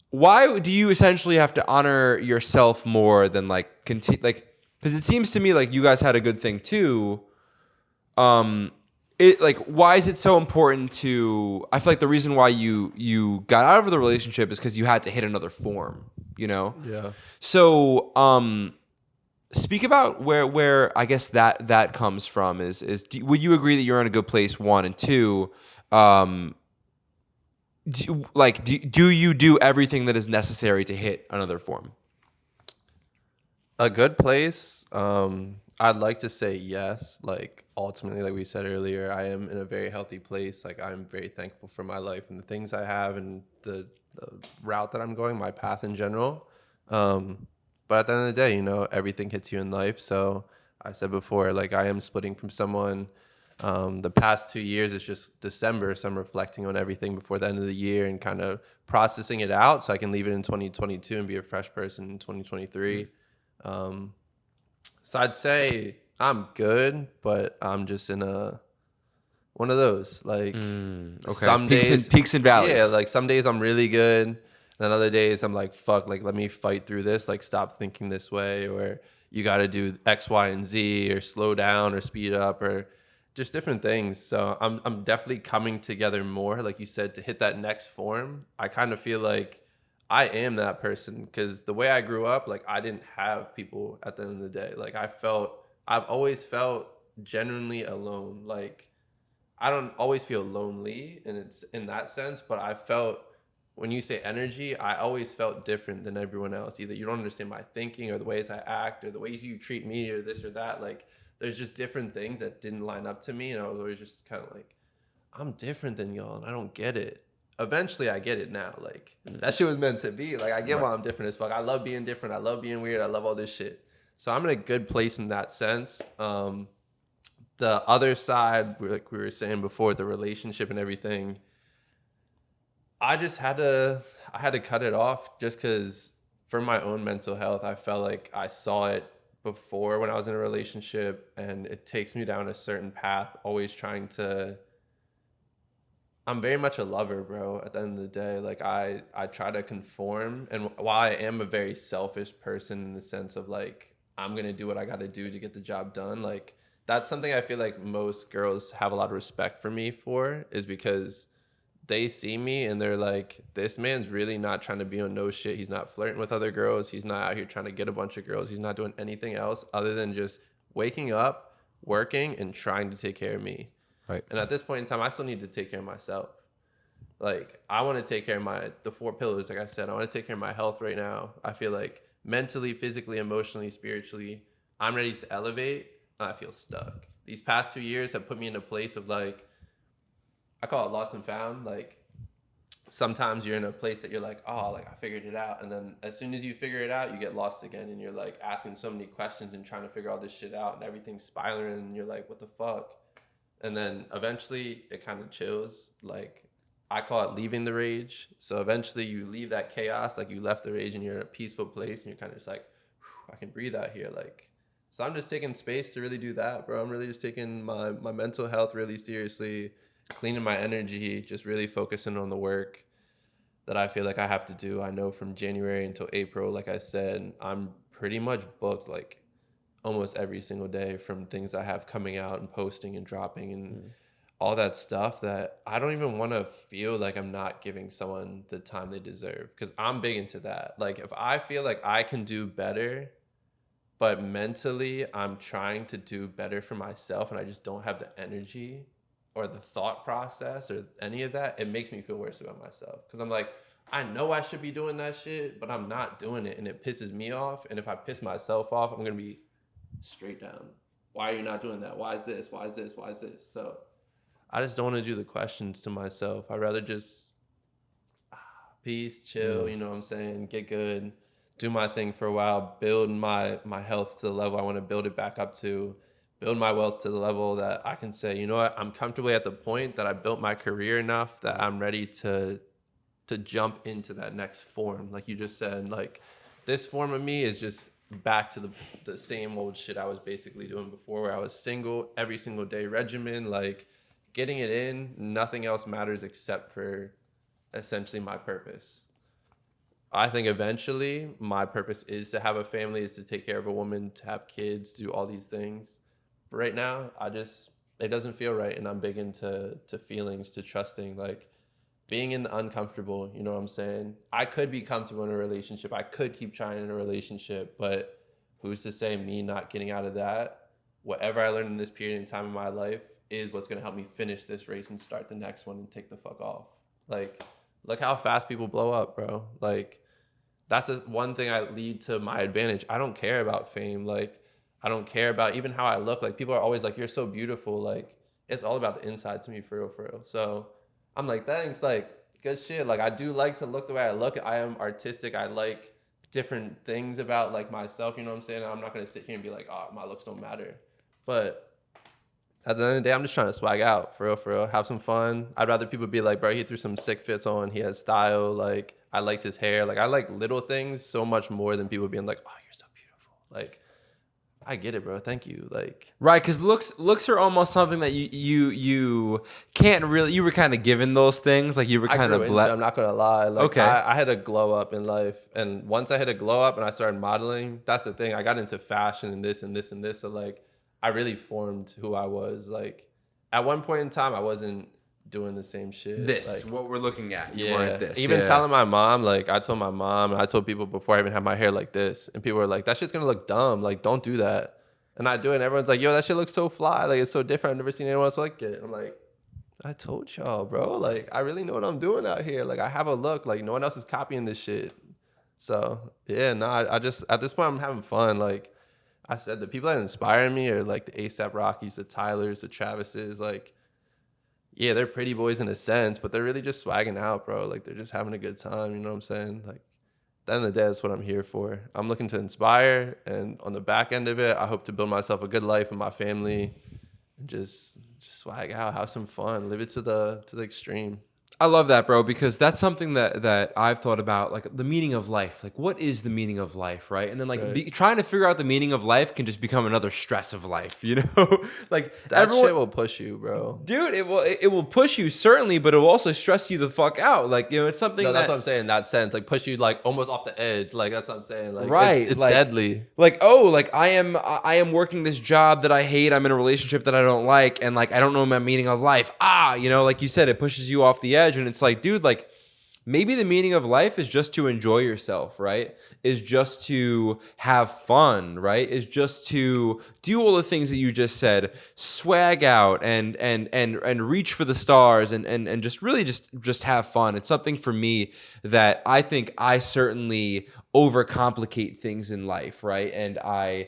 why do you essentially have to honor yourself more than continue because it seems to me like you guys had a good thing too. um why is it so important to I feel like the reason why you got out of the relationship is because you had to hit another form, you know? Yeah. So speak about where I guess that comes from would you agree that you're in a good place, one, and two, um do you do everything that is necessary to hit another form? A good place. I'd like to say yes. Like ultimately, like we said earlier, I am in a very healthy place. Like I'm very thankful for my life and the things I have and the route that I'm going, my path in general. But at the end of the day, you know, everything hits you in life. So I said before, like I am splitting from someone. The past 2 years, it's just December, so I'm reflecting on everything before the end of the year and kind of processing it out so I can leave it in 2022 and be a fresh person in 2023. Um, so I'd say I'm good, but I'm just in a one of those like Okay, some days, peaks and yeah, valleys. like some days I'm really good, and then other days I'm like fuck, like let me fight through this, like stop thinking this way, or you got to do X, Y, and Z, or slow down, or speed up, or just different things. So I'm definitely coming together more, like you said, to hit that next form. I kind of feel like I am that person because the way I grew up, like I didn't have people at the end of the day. Like I've always felt genuinely alone. Like I don't always feel lonely, and it's in that sense, but I felt when you say energy, I always felt different than everyone else. Either you don't understand my thinking or the ways I act or the ways you treat me or this or that. Like there's just different things that didn't line up to me, and I was always just kind of like, I'm different than y'all, and I don't get it. Eventually, I get it now. Like that shit was meant to be. Like I get Right. why I'm different as fuck. I love being different. I love being weird. I love all this shit. So I'm in a good place in that sense. The other side, like we were saying before, the relationship and everything, I just I had to cut it off just because for my own mental health, I felt like I saw it before when I was in a relationship, and it takes me down a certain path, always trying to. I'm very much a lover, bro. At the end of the day, like I try to conform, and while I am a very selfish person in the sense of like I'm gonna do what I got to do to get the job done, like that's something I feel like most girls have a lot of respect for me for, is because they see me and they're like, this man's really not trying to be on no shit. He's not flirting with other girls. He's not out here trying to get a bunch of girls. He's not doing anything else other than just waking up, working, and trying to take care of me. Right. And at this point in time, I still need to take care of myself. Like I want to take care of the four pillars. Like I said, I want to take care of my health right now. I feel like mentally, physically, emotionally, spiritually, I'm ready to elevate. And I feel stuck. These past 2 years have put me in a place of like, I call it lost and found. Like sometimes you're in a place that you're like, oh, like I figured it out. And then as soon as you figure it out, you get lost again. And you're like asking so many questions and trying to figure all this shit out, and everything's spiraling. And you're like, what the fuck? And then eventually it kind of chills. Like I call it leaving the rage. So eventually you leave that chaos, like you left the rage and you're in a peaceful place and you're kind of just like, I can breathe out here. Like, so I'm just taking space to really do that, bro. I'm really just taking my mental health really seriously, cleaning my energy, just really focusing on the work that I feel like I have to do. I know from January until April, like I said, I'm pretty much booked like almost every single day from things I have coming out and posting and dropping and all that stuff, that I don't even want to feel like I'm not giving someone the time they deserve, because I'm big into that. Like if I feel like I can do better, but mentally I'm trying to do better for myself and I just don't have the energy or the thought process or any of that, it makes me feel worse about myself, because I'm like, I know I should be doing that shit, but I'm not doing it, and it pisses me off. And if I piss myself off, I'm gonna be straight down. Why are you not doing that? Why is this? Why is this? Why is this? So I just don't want to do the questions to myself. I'd rather just peace, chill, you know what I'm saying? Get good, do my thing for a while, build my health to the level I want to build it back up to, build my wealth to the level that I can say, you know what, I'm comfortably at the point that I built my career enough that I'm ready to jump into that next form. Like you just said, like this form of me is just back to the same old shit I was basically doing before, where I was single every single day regimen, like getting it in, nothing else matters except for essentially my purpose. I think eventually my purpose is to have a family, is to take care of a woman, to have kids, to do all these things. But right now, it doesn't feel right, and I'm big into feelings, to trusting, like being in the uncomfortable. You know what I'm saying? I could be comfortable in a relationship. I could keep trying in a relationship, but who's to say me not getting out of that? Whatever I learned in this period in time of my life is what's gonna help me finish this race and start the next one and take the fuck off. Like, look how fast people blow up, bro. Like, that's one thing I lead to my advantage. I don't care about fame. Like, I don't care about even how I look. Like, people are always like, you're so beautiful. Like, it's all about the inside to me, for real, for real. So I'm like, thanks. Like, good shit. Like, I do like to look the way I look. I am artistic. I like different things about like myself. You know what I'm saying? I'm not going to sit here and be like, oh, my looks don't matter. But at the end of the day, I'm just trying to swag out, for real, for real. Have some fun. I'd rather people be like, bro, he threw some sick fits on. He has style. Like, I liked his hair. Like, I like little things so much more than people being like, oh, you're so beautiful. Like, I get it, bro. Thank you. Like, Right, because looks are almost something that you can't really. You were kind of given those things, like you were I kind grew of into it, I'm not going to lie. Like, Okay. I had a glow up in life. And once I hit a glow up and I started modeling, that's the thing. I got into fashion and this and this and this. So, like, I really formed who I was. Like, at one point in time, I wasn't doing the same shit. This, Like, what we're looking at. You yeah. weren't this. Even yeah. telling my mom, like, I told my mom and I told people before I even had my hair like this. And people were like, that shit's going to look dumb. Like, don't do that. And I do it. And everyone's like, yo, that shit looks so fly. Like, it's so different. I've never seen anyone else like it. I'm like, I told y'all, bro. Like, I really know what I'm doing out here. Like, I have a look. Like, no one else is copying this shit. So, yeah, nah, I just, at this point, I'm having fun. Like I said, the people that inspire me are like the A$AP Rockies, the Tylers, the Travises. Like, yeah, they're pretty boys in a sense, but they're really just swagging out, bro. Like, they're just having a good time. You know what I'm saying? Like, at the end of the day, that's what I'm here for. I'm looking to inspire. And on the back end of it, I hope to build myself a good life with my family and just swag out, have some fun, live it to the extreme. I love that, bro, because that's something that I've thought about, like the meaning of life. Like, what is the meaning of life, right? And then, like, Right. trying to figure out the meaning of life can just become another stress of life, you know? Like, That everyone, shit will push you, bro. dude, it will push you certainly, but it will also stress you the fuck out. Like, you know, it's something No, that's that what I'm saying. In that sense, like push you like almost off the edge. Like that's what I'm saying. Like Right, it's like- deadly. like, oh, like I am working this job that I hate. I'm in a relationship that I don't like, and like I don't know my meaning of life. You know, like you said, it pushes you off the edge, and it's like, dude, like maybe the meaning of life is just to enjoy yourself, right? Is just to have fun, right? Is just to do all the things that you just said, swag out and reach for the stars and just really just have fun. It's something for me that I think I certainly overcomplicate things in life, right? And I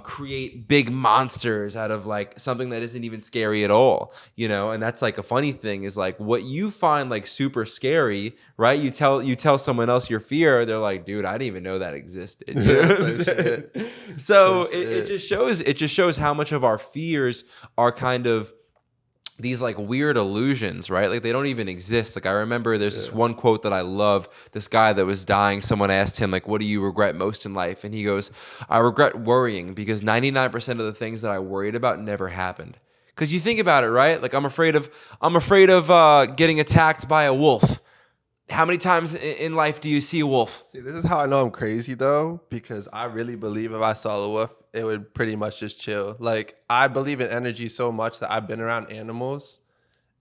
create big monsters out of like something that isn't even scary at all, you know? And that's like a funny thing is like what you find like super scary, right? You tell someone else your fear, they're like, dude, I didn't even know that existed. You know what I'm saying? So it just shows how much of our fears are kind of these like weird illusions, right? Like they don't even exist. Like I remember there's this one quote that I love. This guy that was dying, someone asked him like, what do you regret most in life? And he goes, I regret worrying because 99% of the things that I worried about never happened. Because you think about it, right? Like I'm afraid of getting attacked by a wolf. How many times in life do you see a wolf? See, this is how I know I'm crazy though, because I really believe if I saw a wolf, it would pretty much just chill. Like I believe in energy so much that I've been around animals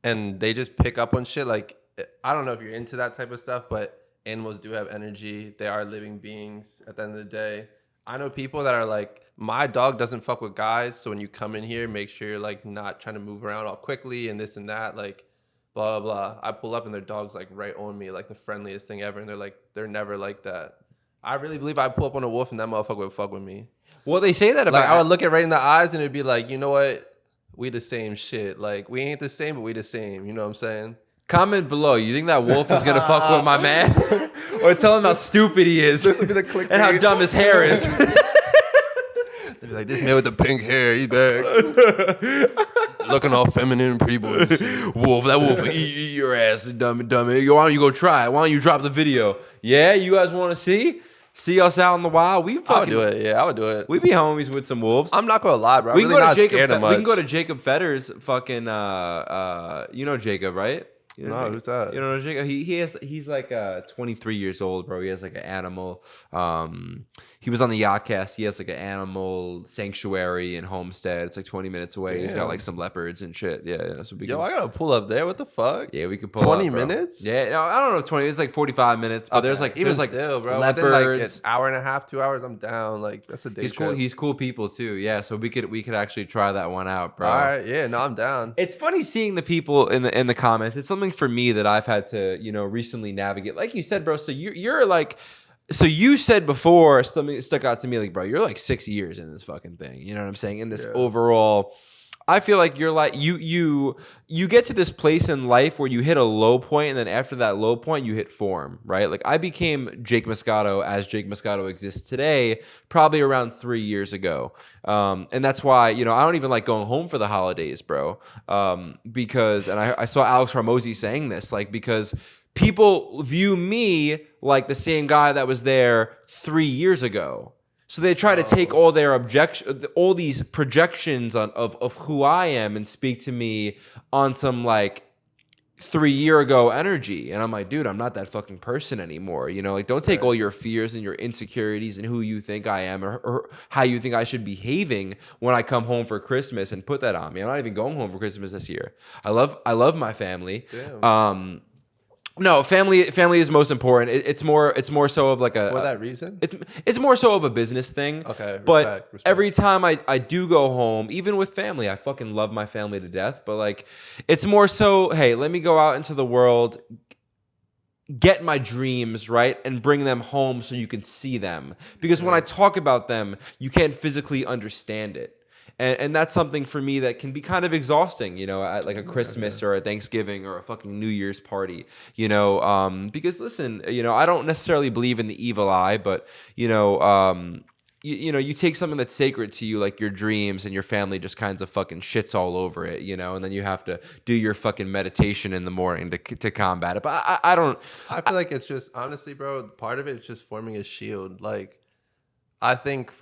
and they just pick up on shit. Like I don't know if you're into that type of stuff, but animals do have energy. They are living beings at the end of the day. I know people that are like, my dog doesn't fuck with guys, so when you come in here, make sure you're like not trying to move around all quickly and this and that. Like blah, blah, blah. I pull up and their dog's like right on me, like the friendliest thing ever. And they're like, they're never like that. I really believe I pull up on a wolf and that motherfucker would fuck with me. Well, they say that about... Like I would look it right in the eyes and it'd be like, you know what? We the same shit. Like we ain't the same, but we the same. You know what I'm saying? Comment below. You think that wolf is gonna fuck with my man, or tell him how stupid he is This will be the clickbait. and how dumb his hair is? They'd be like, this man with the pink hair, he's back. Looking all feminine and pretty boy. Wolf, that wolf, eat your ass, dummy. Why don't you go try it? Why don't you drop the video? Yeah, you guys want to see us out in the wild? I would do it. Yeah, I would do it. We be homies with some wolves. I'm not gonna lie, bro. I'm we really can go not to Jacob. scared of much. We can go to Jacob Fetter's fucking. You know Jacob, right? You know No, Jacob? who's that? You know Jacob? He's like 23 years old, bro. He has like an animal. He was on the Yachtcast. He has like an animal sanctuary in Homestead. It's like 20 minutes away. He's got Damn. like some leopards and shit. Yeah, so we Yo, can, I gotta pull up there. What the fuck? yeah, we could pull 20 up, bro. minutes? Yeah, no, I don't know 20. It's like 45 minutes, but there's like even there's like still, bro. leopards. Within like an hour and a half, 2 hours, I'm down. Like that's a day He's trip. cool. He's cool people too. Yeah, so we could actually try that one out, bro. All right, yeah, no, I'm down. It's funny seeing the people in the comments. It's something for me that I've had to, recently navigate. Like you said, bro. So you're like, so you said before something that stuck out to me, like, bro, you're like 6 years in this fucking thing. You know what I'm saying? In this overall, I feel like you're like you get to this place in life where you hit a low point, and then after that low point, you hit form, right? Like I became Jake Moscato as Jake Moscato exists today, probably around 3 years ago, and that's why I don't even like going home for the holidays, bro, because I saw Alex Hormozy saying this, like because people view me like the same guy that was there 3 years ago. So they try to take all their all these projections of who I am and speak to me on some like 3 year ago energy. And I'm like, dude, I'm not that fucking person anymore. Like don't take all your fears and your insecurities and who you think I am or how you think I should be behaving when I come home for Christmas and put that on me. I'm not even going home for Christmas this year. I love my family. Damn. No, family is most important. It's more so of like For that reason? it's more so of a business thing. Okay, But respect. every time I do go home, even with family, I fucking love my family to death. But like, it's more so, hey, let me go out into the world, get my dreams, right? And bring them home so you can see them. Because when I talk about them, you can't physically understand it. And that's something for me that can be kind of exhausting, at like a Christmas or a Thanksgiving or a fucking New Year's party, because listen, I don't necessarily believe in the evil eye, but, you take something that's sacred to you, like your dreams, and your family just kinds of fucking shits all over it, and then you have to do your fucking meditation in the morning to combat it. But I don't. I feel like it's just, honestly, bro, part of it is just forming a shield. Like, I think if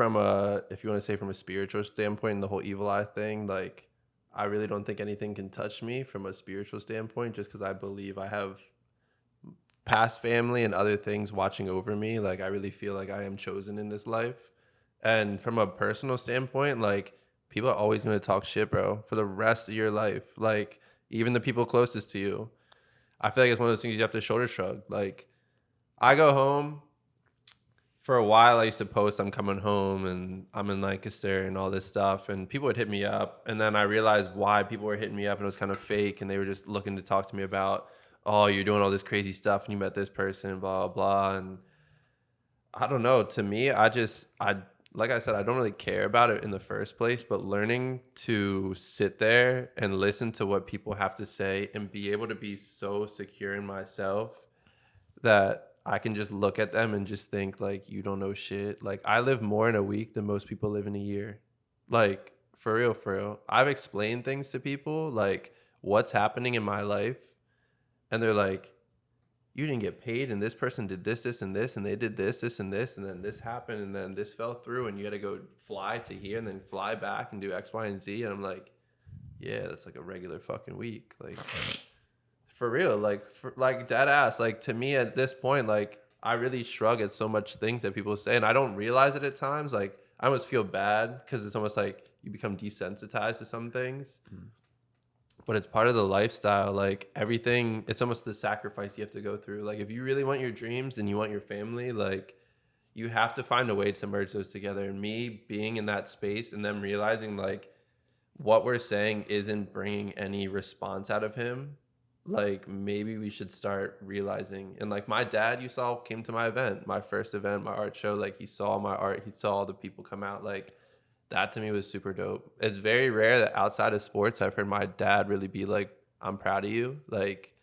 you want to say from a spiritual standpoint, and the whole evil eye thing, like, I really don't think anything can touch me from a spiritual standpoint, just because I believe I have past family and other things watching over me. Like, I really feel like I am chosen in this life. And from a personal standpoint, like, people are always going to talk shit, bro, for the rest of your life. Like, even the people closest to you. I feel like it's one of those things you have to shoulder shrug. Like, I go home. For a while, I used to post I'm coming home and I'm in Lancaster and all this stuff. And people would hit me up. And then I realized why people were hitting me up, and it was kind of fake. And they were just looking to talk to me about, oh, you're doing all this crazy stuff and you met this person, blah, blah, blah. And I don't know. To me, like I said, I don't really care about it in the first place. But learning to sit there and listen to what people have to say and be able to be so secure in myself that I can just look at them and just think, like, you don't know shit. Like, I live more in a week than most people live in a year. Like, for real, for real. I've explained things to people, like, what's happening in my life. And they're like, you didn't get paid, and this person did this, this, and this, and they did this, this, and this, and then this happened, and then this fell through, and you had to go fly to here and then fly back and do X, Y, and Z. And I'm like, yeah, that's like a regular fucking week. Like... For real, like dead ass. Like, to me at this point, like, I really shrug at so much things that people say, and I don't realize it at times. Like, I almost feel bad because it's almost like you become desensitized to some things. But it's part of the lifestyle. Like, everything, it's almost the sacrifice you have to go through. Like, if you really want your dreams and you want your family, like, you have to find a way to merge those together. And me being in that space and them realizing, like, what we're saying isn't bringing any response out of him. Like, maybe we should start realizing. And like, my dad, you saw, came to my event, my first event, my art show. Like, he saw my art, he saw all the people come out. Like, that to me was super dope. It's very rare that outside of sports I've heard my dad really be like, I'm proud of you. Like,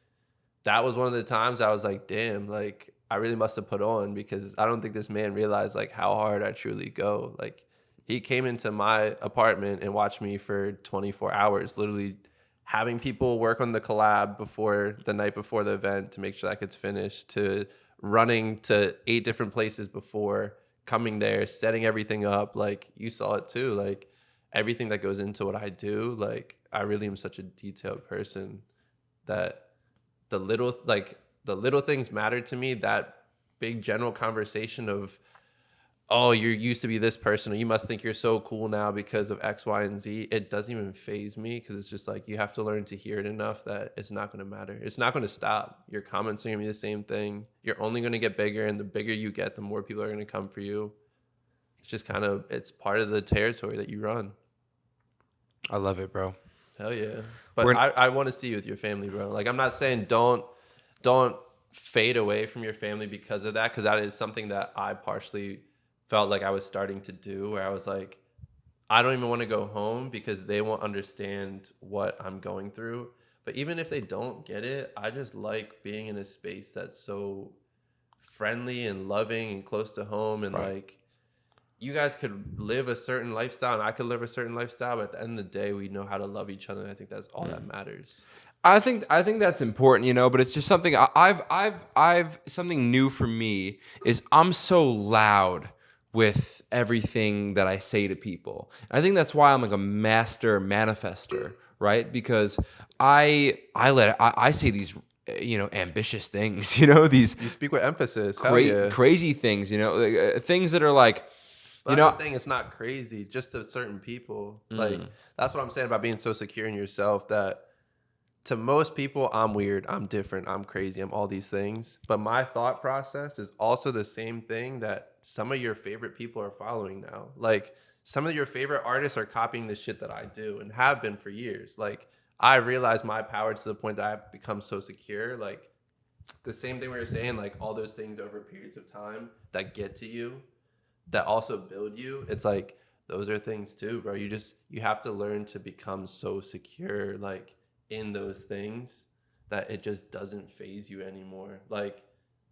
that was one of the times I was like, damn, like I really must have put on, because I don't think this man realized like how hard I truly go. Like he came into my apartment and watched me for 24 hours, literally having people work on the collab before the night before the event to make sure that gets finished, to running to 8 different places before coming there, setting everything up. Like you saw it too, like everything that goes into what I do. Like I really am such a detailed person that the little things matter to me. That big general conversation of, oh, you're used to be this person, or you must think you're so cool now because of X, Y, and Z. It doesn't even phase me, because it's just like you have to learn to hear it enough that it's not going to matter. It's not going to stop. Your comments are going to be the same thing. You're only going to get bigger, and the bigger you get, the more people are going to come for you. It's just kind of, it's part of the territory that you run. I love it, bro. Hell yeah. But I want to see you with your family, bro. Like, I'm not saying don't fade away from your family because of that, because that is something that I partially felt like I was starting to do, where I was like, I don't even want to go home because they won't understand what I'm going through. But even if they don't get it, I just like being in a space that's so friendly and loving and close to home. And like, you guys could live a certain lifestyle and I could live a certain lifestyle, but at the end of the day, we know how to love each other. And I think that's all that matters. I think that's important, you know, but it's just something I've something new for me is I'm so loud with everything that I say to people. I think that's why I'm like a master manifester, right? Because I say these, you know, ambitious things, you know, these You speak with emphasis. Hell yeah. crazy things, you know, like, things that are like, But you know, the thing, it's not crazy, just to certain people. Like, that's what I'm saying about being so secure in yourself, that to most people, I'm weird, I'm different, I'm crazy, I'm all these things. But my thought process is also the same thing that some of your favorite people are following now. Like, some of your favorite artists are copying the shit that I do and have been for years. Like, I realize my power to the point that I've become so secure. Like, the same thing we were saying, like, all those things over periods of time that get to you, that also build you. It's like, those are things too, bro. You have to learn to become so secure, like, in those things, that it just doesn't phase you anymore. Like,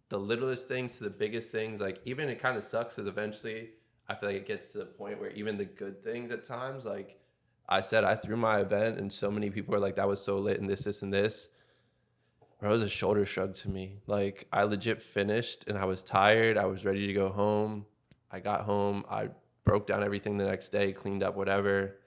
the littlest things to the biggest things, like, even it kind of sucks because eventually I feel like it gets to the point where even the good things at times, like I said, I threw my event and so many people are like, that was so lit and this and this. Bro, it was a shoulder shrug to me. Like, I legit finished and I was tired. I was ready to go home. I got home. I broke down everything the next day, cleaned up whatever,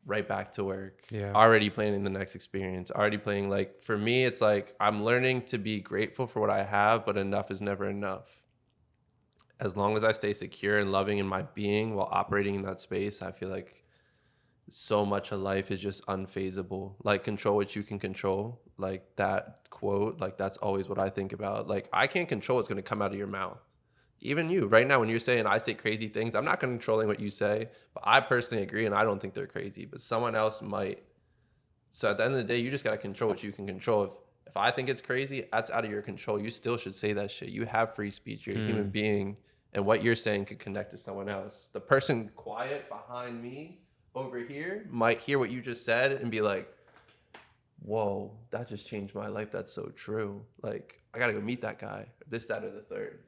right back to work. Yeah. Already planning the next experience. Already planning, like, for me, it's like I'm learning to be grateful for what I have, but enough is never enough. As long as I stay secure and loving in my being while operating in that space, I feel like so much of life is just unfazable. Like, control what you can control. Like, that quote, like, that's always what I think about. Like, I can't control what's going to come out of your mouth. Even you right now, when you're saying I say crazy things, I'm not controlling what you say, but I personally agree and I don't think they're crazy, but someone else might. So at the end of the day, you just got to control what you can control. If I think it's crazy, that's out of your control. You still should say that shit. You have free speech. You're a human being, and what you're saying could connect to someone else. The person quiet behind me over here might hear what you just said and be like, whoa, that just changed my life. That's so true. Like, I got to go meet that guy, this, that, or the third.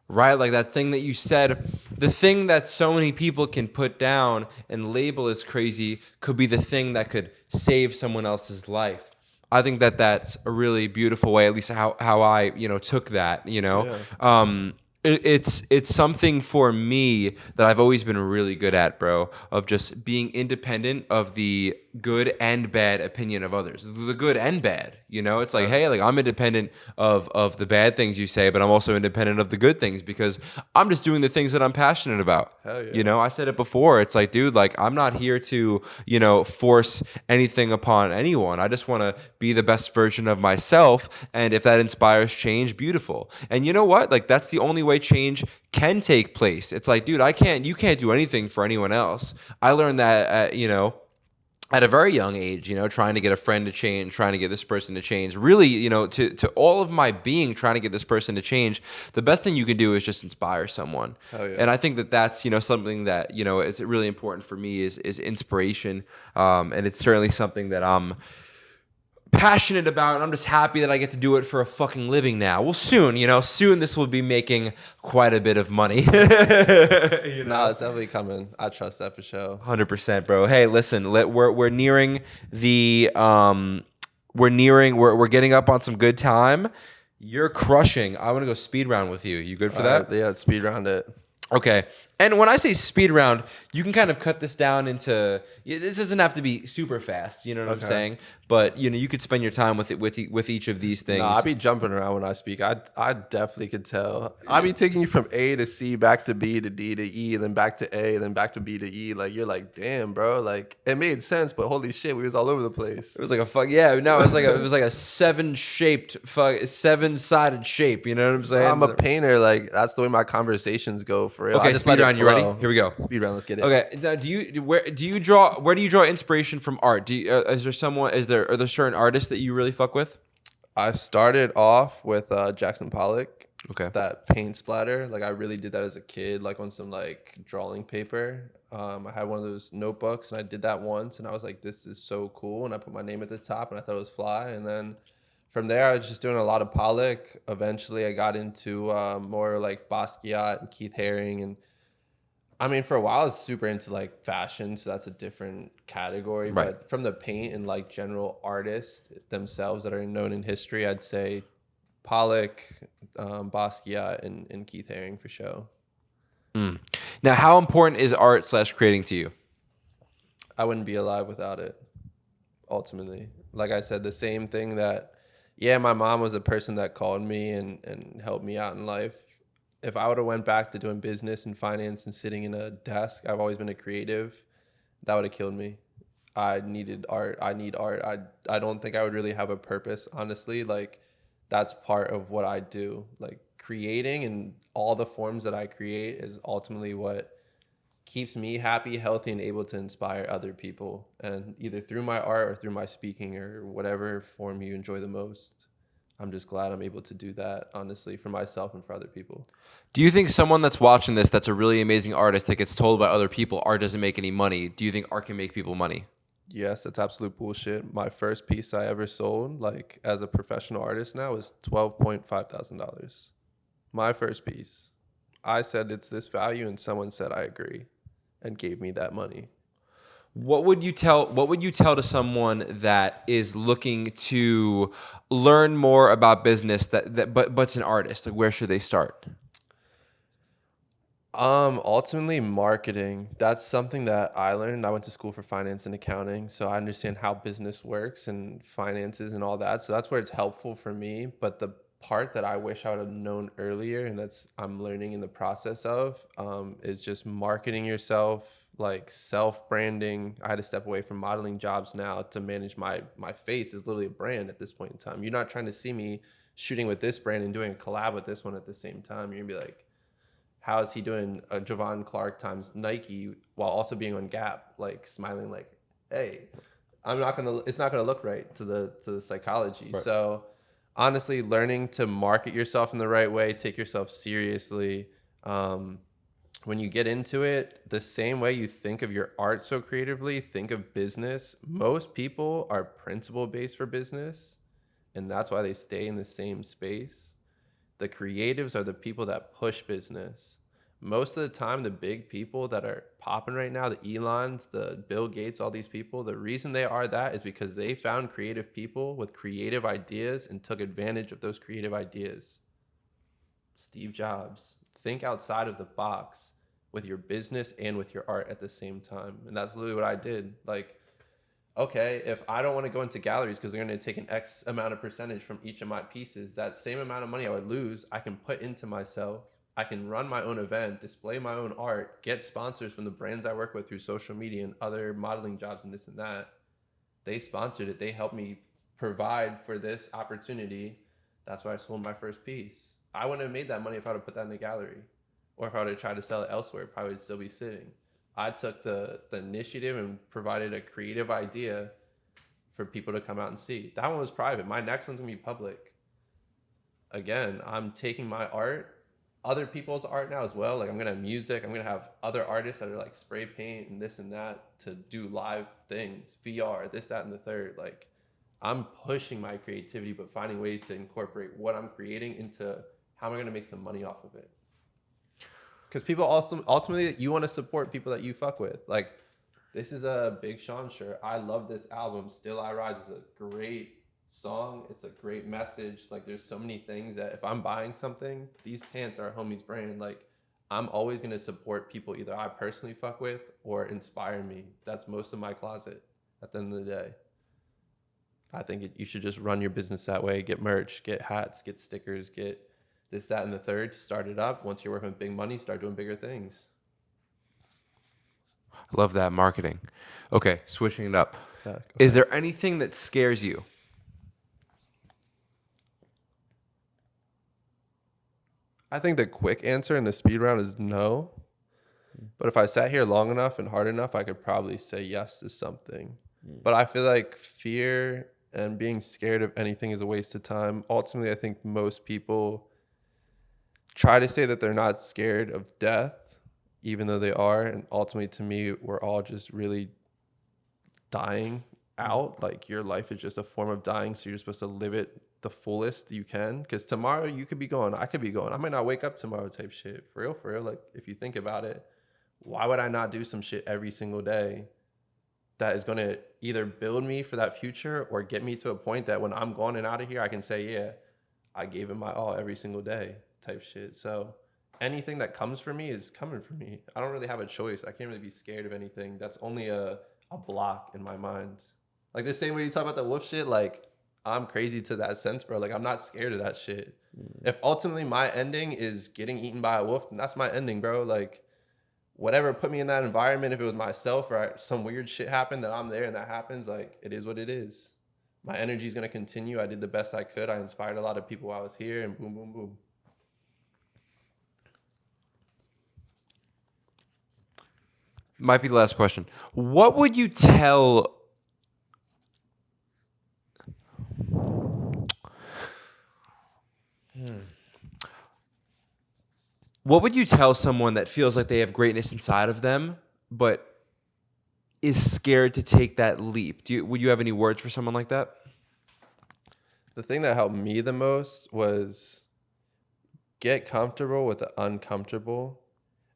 right? Like that thing that you said, the thing that so many people can put down and label as crazy could be the thing that could save someone else's life. I think that that's a really beautiful way, at least how I, you know, took that, you know. Yeah. It's something for me that I've always been really good at, bro, of just being independent of the good and bad opinion of others. The good and bad, you know? It's like, hey, like I'm independent of the bad things you say, but I'm also independent of the good things because I'm just doing the things that I'm passionate about. Hell yeah. You know, I said it before. It's like, dude, like I'm not here to, you know, force anything upon anyone. I just want to be the best version of myself. And if that inspires change, beautiful. And you know what? Like that's the only way change can take place. It's like, dude, you can't do anything for anyone else. I learned that, at a very young age, you know, trying to get a friend to change, trying to get this person to change, really, you know, to all of my being, trying to get this person to change, the best thing you can do is just inspire someone. Oh, yeah. And I think that that's, you know, something that, you know, it's really important for me is inspiration. And it's certainly something that I'm passionate about, and I'm just happy that I get to do it for a fucking living now. Well, soon, soon this will be making quite a bit of money. No, it's definitely coming. I trust that for sure. 100%, bro. Hey, listen, we're nearing the we're getting up on some good time. You're crushing. I want to go speed round with you. You good for All right, that? yeah, let's speed round it. Okay. And when I say speed round, you can kind of cut this down into. This doesn't have to be super fast. You know what I'm Okay. saying? But you could spend your time with it with each of these things. No, I be jumping around when I speak. I definitely could tell. I be taking you from A to C, back to B to D to E, then back to A, then back to B to E. Like you're like, damn, bro. Like it made sense, but holy shit, we was all over the place. It was like a fuck yeah. No, it was like a seven sided shape. You know what I'm saying? I'm a painter. Like that's the way my conversations go for real. Okay, I just speed let it round. You ready? flow. Here we go. Speed round. Let's get it. Okay. Now, where do you draw inspiration from art? Are there certain artists that you really fuck with? I started off with Jackson Pollock. Okay. That paint splatter. Like I really did that as a kid, like on some like drawing paper. I had one of those notebooks and I did that once and I was like, this is so cool. And I put my name at the top and I thought it was fly. And then from there, I was just doing a lot of Pollock. Eventually I got into more like Basquiat and Keith Haring. And I mean, for a while, I was super into like fashion, so that's a different category. Right. But from the paint and like general artists themselves that are known in history, I'd say Pollock, Basquiat, and Keith Haring for sure. Now, how important is art / creating to you? I wouldn't be alive without it, ultimately. Like I said, the same thing that, yeah, my mom was a person that called me and helped me out in life. If I would have went back to doing business and finance and sitting in a desk, I've always been a creative, that would have killed me. I needed art. I need art. I don't think I would really have a purpose, honestly. Like that's part of what I do. Like creating and all the forms that I create is ultimately what keeps me happy, healthy, and able to inspire other people. And either through my art or through my speaking or whatever form you enjoy the most. I'm just glad I'm able to do that, honestly, for myself and for other people. Do you think someone that's watching this that's a really amazing artist that gets told by other people art doesn't make any money? Do you think art can make people money? Yes, that's absolute bullshit. My first piece I ever sold, like as a professional artist now, is $12,500. My first piece. I said it's this value, and someone said I agree, and gave me that money. What would you tell to someone that is looking to learn more about business but's an artist? Like where should they start? Ultimately marketing. That's something that I learned. I went to school for finance and accounting, so I understand how business works and finances and all that. So that's where it's helpful for me. But the part that I wish I would have known earlier, and that's I'm learning in the process of, is just marketing yourself, like self-branding. I had to step away from modeling jobs now to manage my face is literally a brand at this point in time. You're not trying to see me shooting with this brand and doing a collab with this one at the same time. You're gonna be like, how is he doing a Jovan Clark times Nike while also being on Gap, like smiling like, hey, it's not gonna look right to the psychology. Right. So honestly, learning to market yourself in the right way, take yourself seriously. When you get into it, the same way you think of your art so creatively, think of business. Most people are principle based for business, and that's why they stay in the same space. The creatives are the people that push business. Most of the time, the big people that are popping right now, the Elons, the Bill Gates, all these people, the reason they are that is because they found creative people with creative ideas and took advantage of those creative ideas. Steve Jobs, think outside of the box with your business and with your art at the same time. And that's literally what I did. Like, okay, if I don't want to go into galleries because they're going to take an X amount of percentage from each of my pieces, that same amount of money I would lose, I can put into myself. I can run my own event, display my own art, get sponsors from the brands I work with through social media and other modeling jobs and this and that. They sponsored it. They helped me provide for this opportunity. That's why I sold my first piece. I wouldn't have made that money if I would have put that in a gallery. Or if I would have tried to sell it elsewhere, it probably would still be sitting. I took the initiative and provided a creative idea for people to come out and see. That one was private. My next one's gonna be public. Again, I'm taking my art, other people's art now as well. Like I'm gonna have music. I'm gonna have other artists that are like spray paint and this and that to do live things, VR, this, that, and the third. Like I'm pushing my creativity, but finding ways to incorporate what I'm creating into how am I going to make some money off of it. Because people also ultimately you want to support people that you fuck with. Like this is a Big Sean shirt. I love this album. Still I Rise is a great song. It's a great message. Like there's so many things that if I'm buying something, these pants are a homie's brand. Like I'm always gonna support people either I personally fuck with or inspire me. That's most of my closet at the end of the day. I think you should just run your business that way. Get merch, get hats, get stickers, get this, that, and the third to start it up. Once you're working with big money, start doing bigger things. I love that marketing. Okay, switching it up. Okay. Is there anything that scares you? I think the quick answer in the speed round is no. But if I sat here long enough and hard enough, I could probably say yes to something. But I feel like fear and being scared of anything is a waste of time. Ultimately, I think most people try to say that they're not scared of death, even though they are. And ultimately, to me, we're all just really dying out. Like your life is just a form of dying. So you're supposed to live it the fullest you can. Because tomorrow you could be going, I could be going. I might not wake up tomorrow type shit. For real, for real. Like if you think about it, why would I not do some shit every single day that is going to either build me for that future or get me to a point that when I'm gone and out of here, I can say, yeah, I gave it my all every single day type shit. So anything that comes for me is coming for me. I don't really have a choice. I can't really be scared of anything. That's only a block in my mind. Like the same way you talk about the wolf shit, like I'm crazy to that sense, bro. Like I'm not scared of that shit. If ultimately my ending is getting eaten by a wolf, then that's my ending, bro. Like whatever put me in that environment, if it was myself or some weird shit happened that I'm there and that happens, like it is what it is. My energy is going to continue. I did the best I could. I inspired a lot of people while I was here and boom, boom, boom. Might be the last question. What would you tell What would you tell someone that feels like they have greatness inside of them, but is scared to take that leap? Would you have any words for someone like that? The thing that helped me the most was get comfortable with the uncomfortable.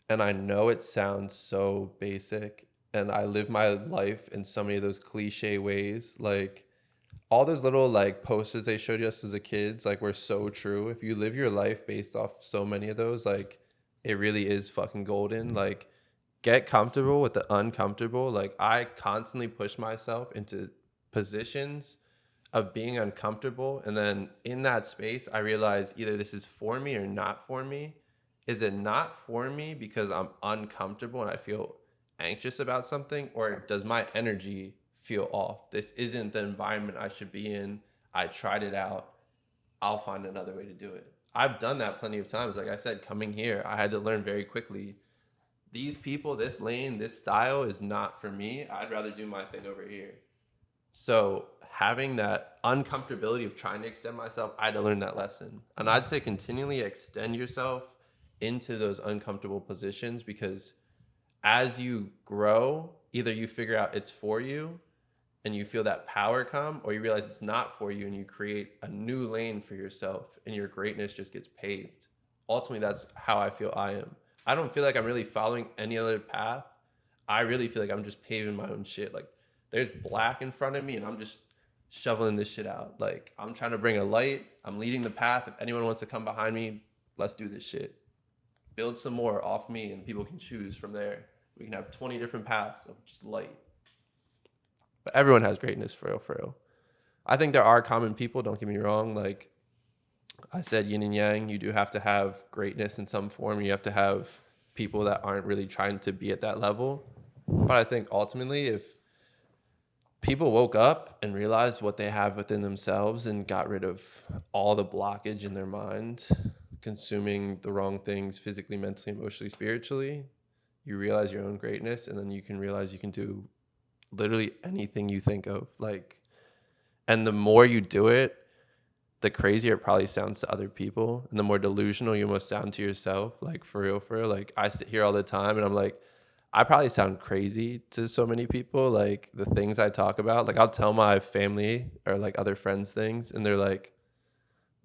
And I know it sounds so basic, and I live my life in so many of those cliche ways. Like all those little like posters they showed us as a kids, like were so true. If you live your life based off so many of those, like it really is fucking golden. Like get comfortable with the uncomfortable. Like I constantly push myself into positions of being uncomfortable. And then in that space, I realize either this is for me or not for me. Is it not for me because I'm uncomfortable and I feel anxious about something? Or does my energy feel off? This isn't the environment I should be in. I tried it out. I'll find another way to do it. I've done that plenty of times. Like I said, coming here, I had to learn very quickly. These people, this lane, this style is not for me. I'd rather do my thing over here. So having that uncomfortability of trying to extend myself, I had to learn that lesson. And I'd say continually extend yourself into those uncomfortable positions, because as you grow, either you figure out it's for you and you feel that power come, or you realize it's not for you and you create a new lane for yourself and your greatness just gets paved. Ultimately, that's how I feel I am. I don't feel like I'm really following any other path. I really feel like I'm just paving my own shit. Like there's black in front of me and I'm just shoveling this shit out. Like I'm trying to bring a light. I'm leading the path. If anyone wants to come behind me, let's do this shit. Build some more off me and people can choose from there. We can have 20 different paths of just light. But everyone has greatness, for real, for real. I think there are common people, don't get me wrong. Like I said, yin and yang, you do have to have greatness in some form. You have to have people that aren't really trying to be at that level. But I think ultimately, if people woke up and realized what they have within themselves and got rid of all the blockage in their mind, consuming the wrong things physically, mentally, emotionally, spiritually, you realize your own greatness, and then you can realize you can do literally anything you think of. Like, and the more you do it, the crazier it probably sounds to other people, and the more delusional you almost sound to yourself. Like for real, for real. Like I sit here all the time and I'm like, I probably sound crazy to so many people. Like the things I talk about, like I'll tell my family or like other friends things, and they're like,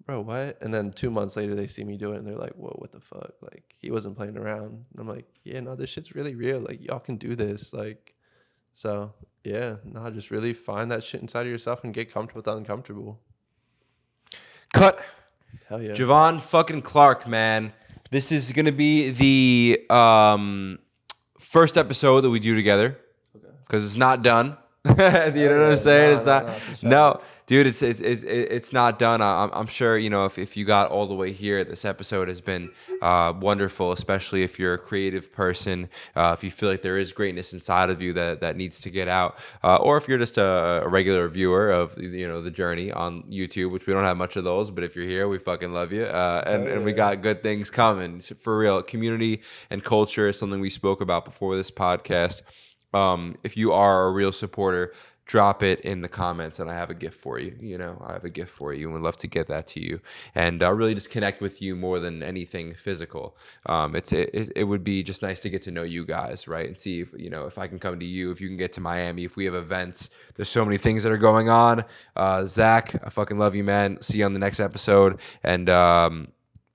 "Bro, what?" And then 2 months later, they see me do it, and they're like, "Whoa, what the fuck?" Like he wasn't playing around. And I'm like, "Yeah, no, this shit's really real. Like y'all can do this." Like, so yeah, no, just really find that shit inside of yourself and get comfortable with the uncomfortable. Cut. Hell yeah. Jovan fucking Clark, man. This is gonna be the first episode that we do together because it's not done. You know what I'm saying? It's not. for sure. No, dude, it's not done. I'm sure you know if you got all the way here, this episode has been wonderful, especially if you're a creative person. If you feel like there is greatness inside of you that needs to get out, or if you're just a regular viewer of the journey on YouTube, which we don't have much of those, but if you're here, we fucking love you, and we got good things coming for real. Community and culture is something we spoke about before this podcast. If you are a real supporter, drop it in the comments, and I have a gift for you. I have a gift for you, and would love to get that to you, and really just connect with you more than anything physical. It would be just nice to get to know you guys, right, and see if I can come to you, if you can get to Miami, if we have events. There's so many things that are going on. Zach, I fucking love you, man. See you on the next episode, and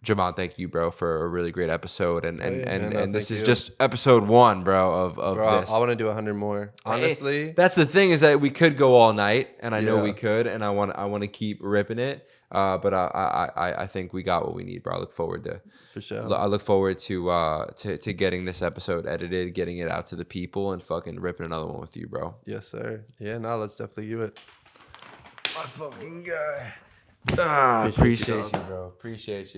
Jovan, thank you, bro, for a really great episode, and this is just episode 1, bro, of Bro, this. I want to do 100 more. Honestly, That's the thing, is that we could go all night, and I know we could, and I want to keep ripping it. But I think we got what we need, bro. I look forward to for sure. I look forward to getting this episode edited, getting it out to the people, and fucking ripping another one with you, bro. Yes, sir. Yeah, no, let's definitely do it. My fucking guy. Appreciate you, bro. Appreciate you.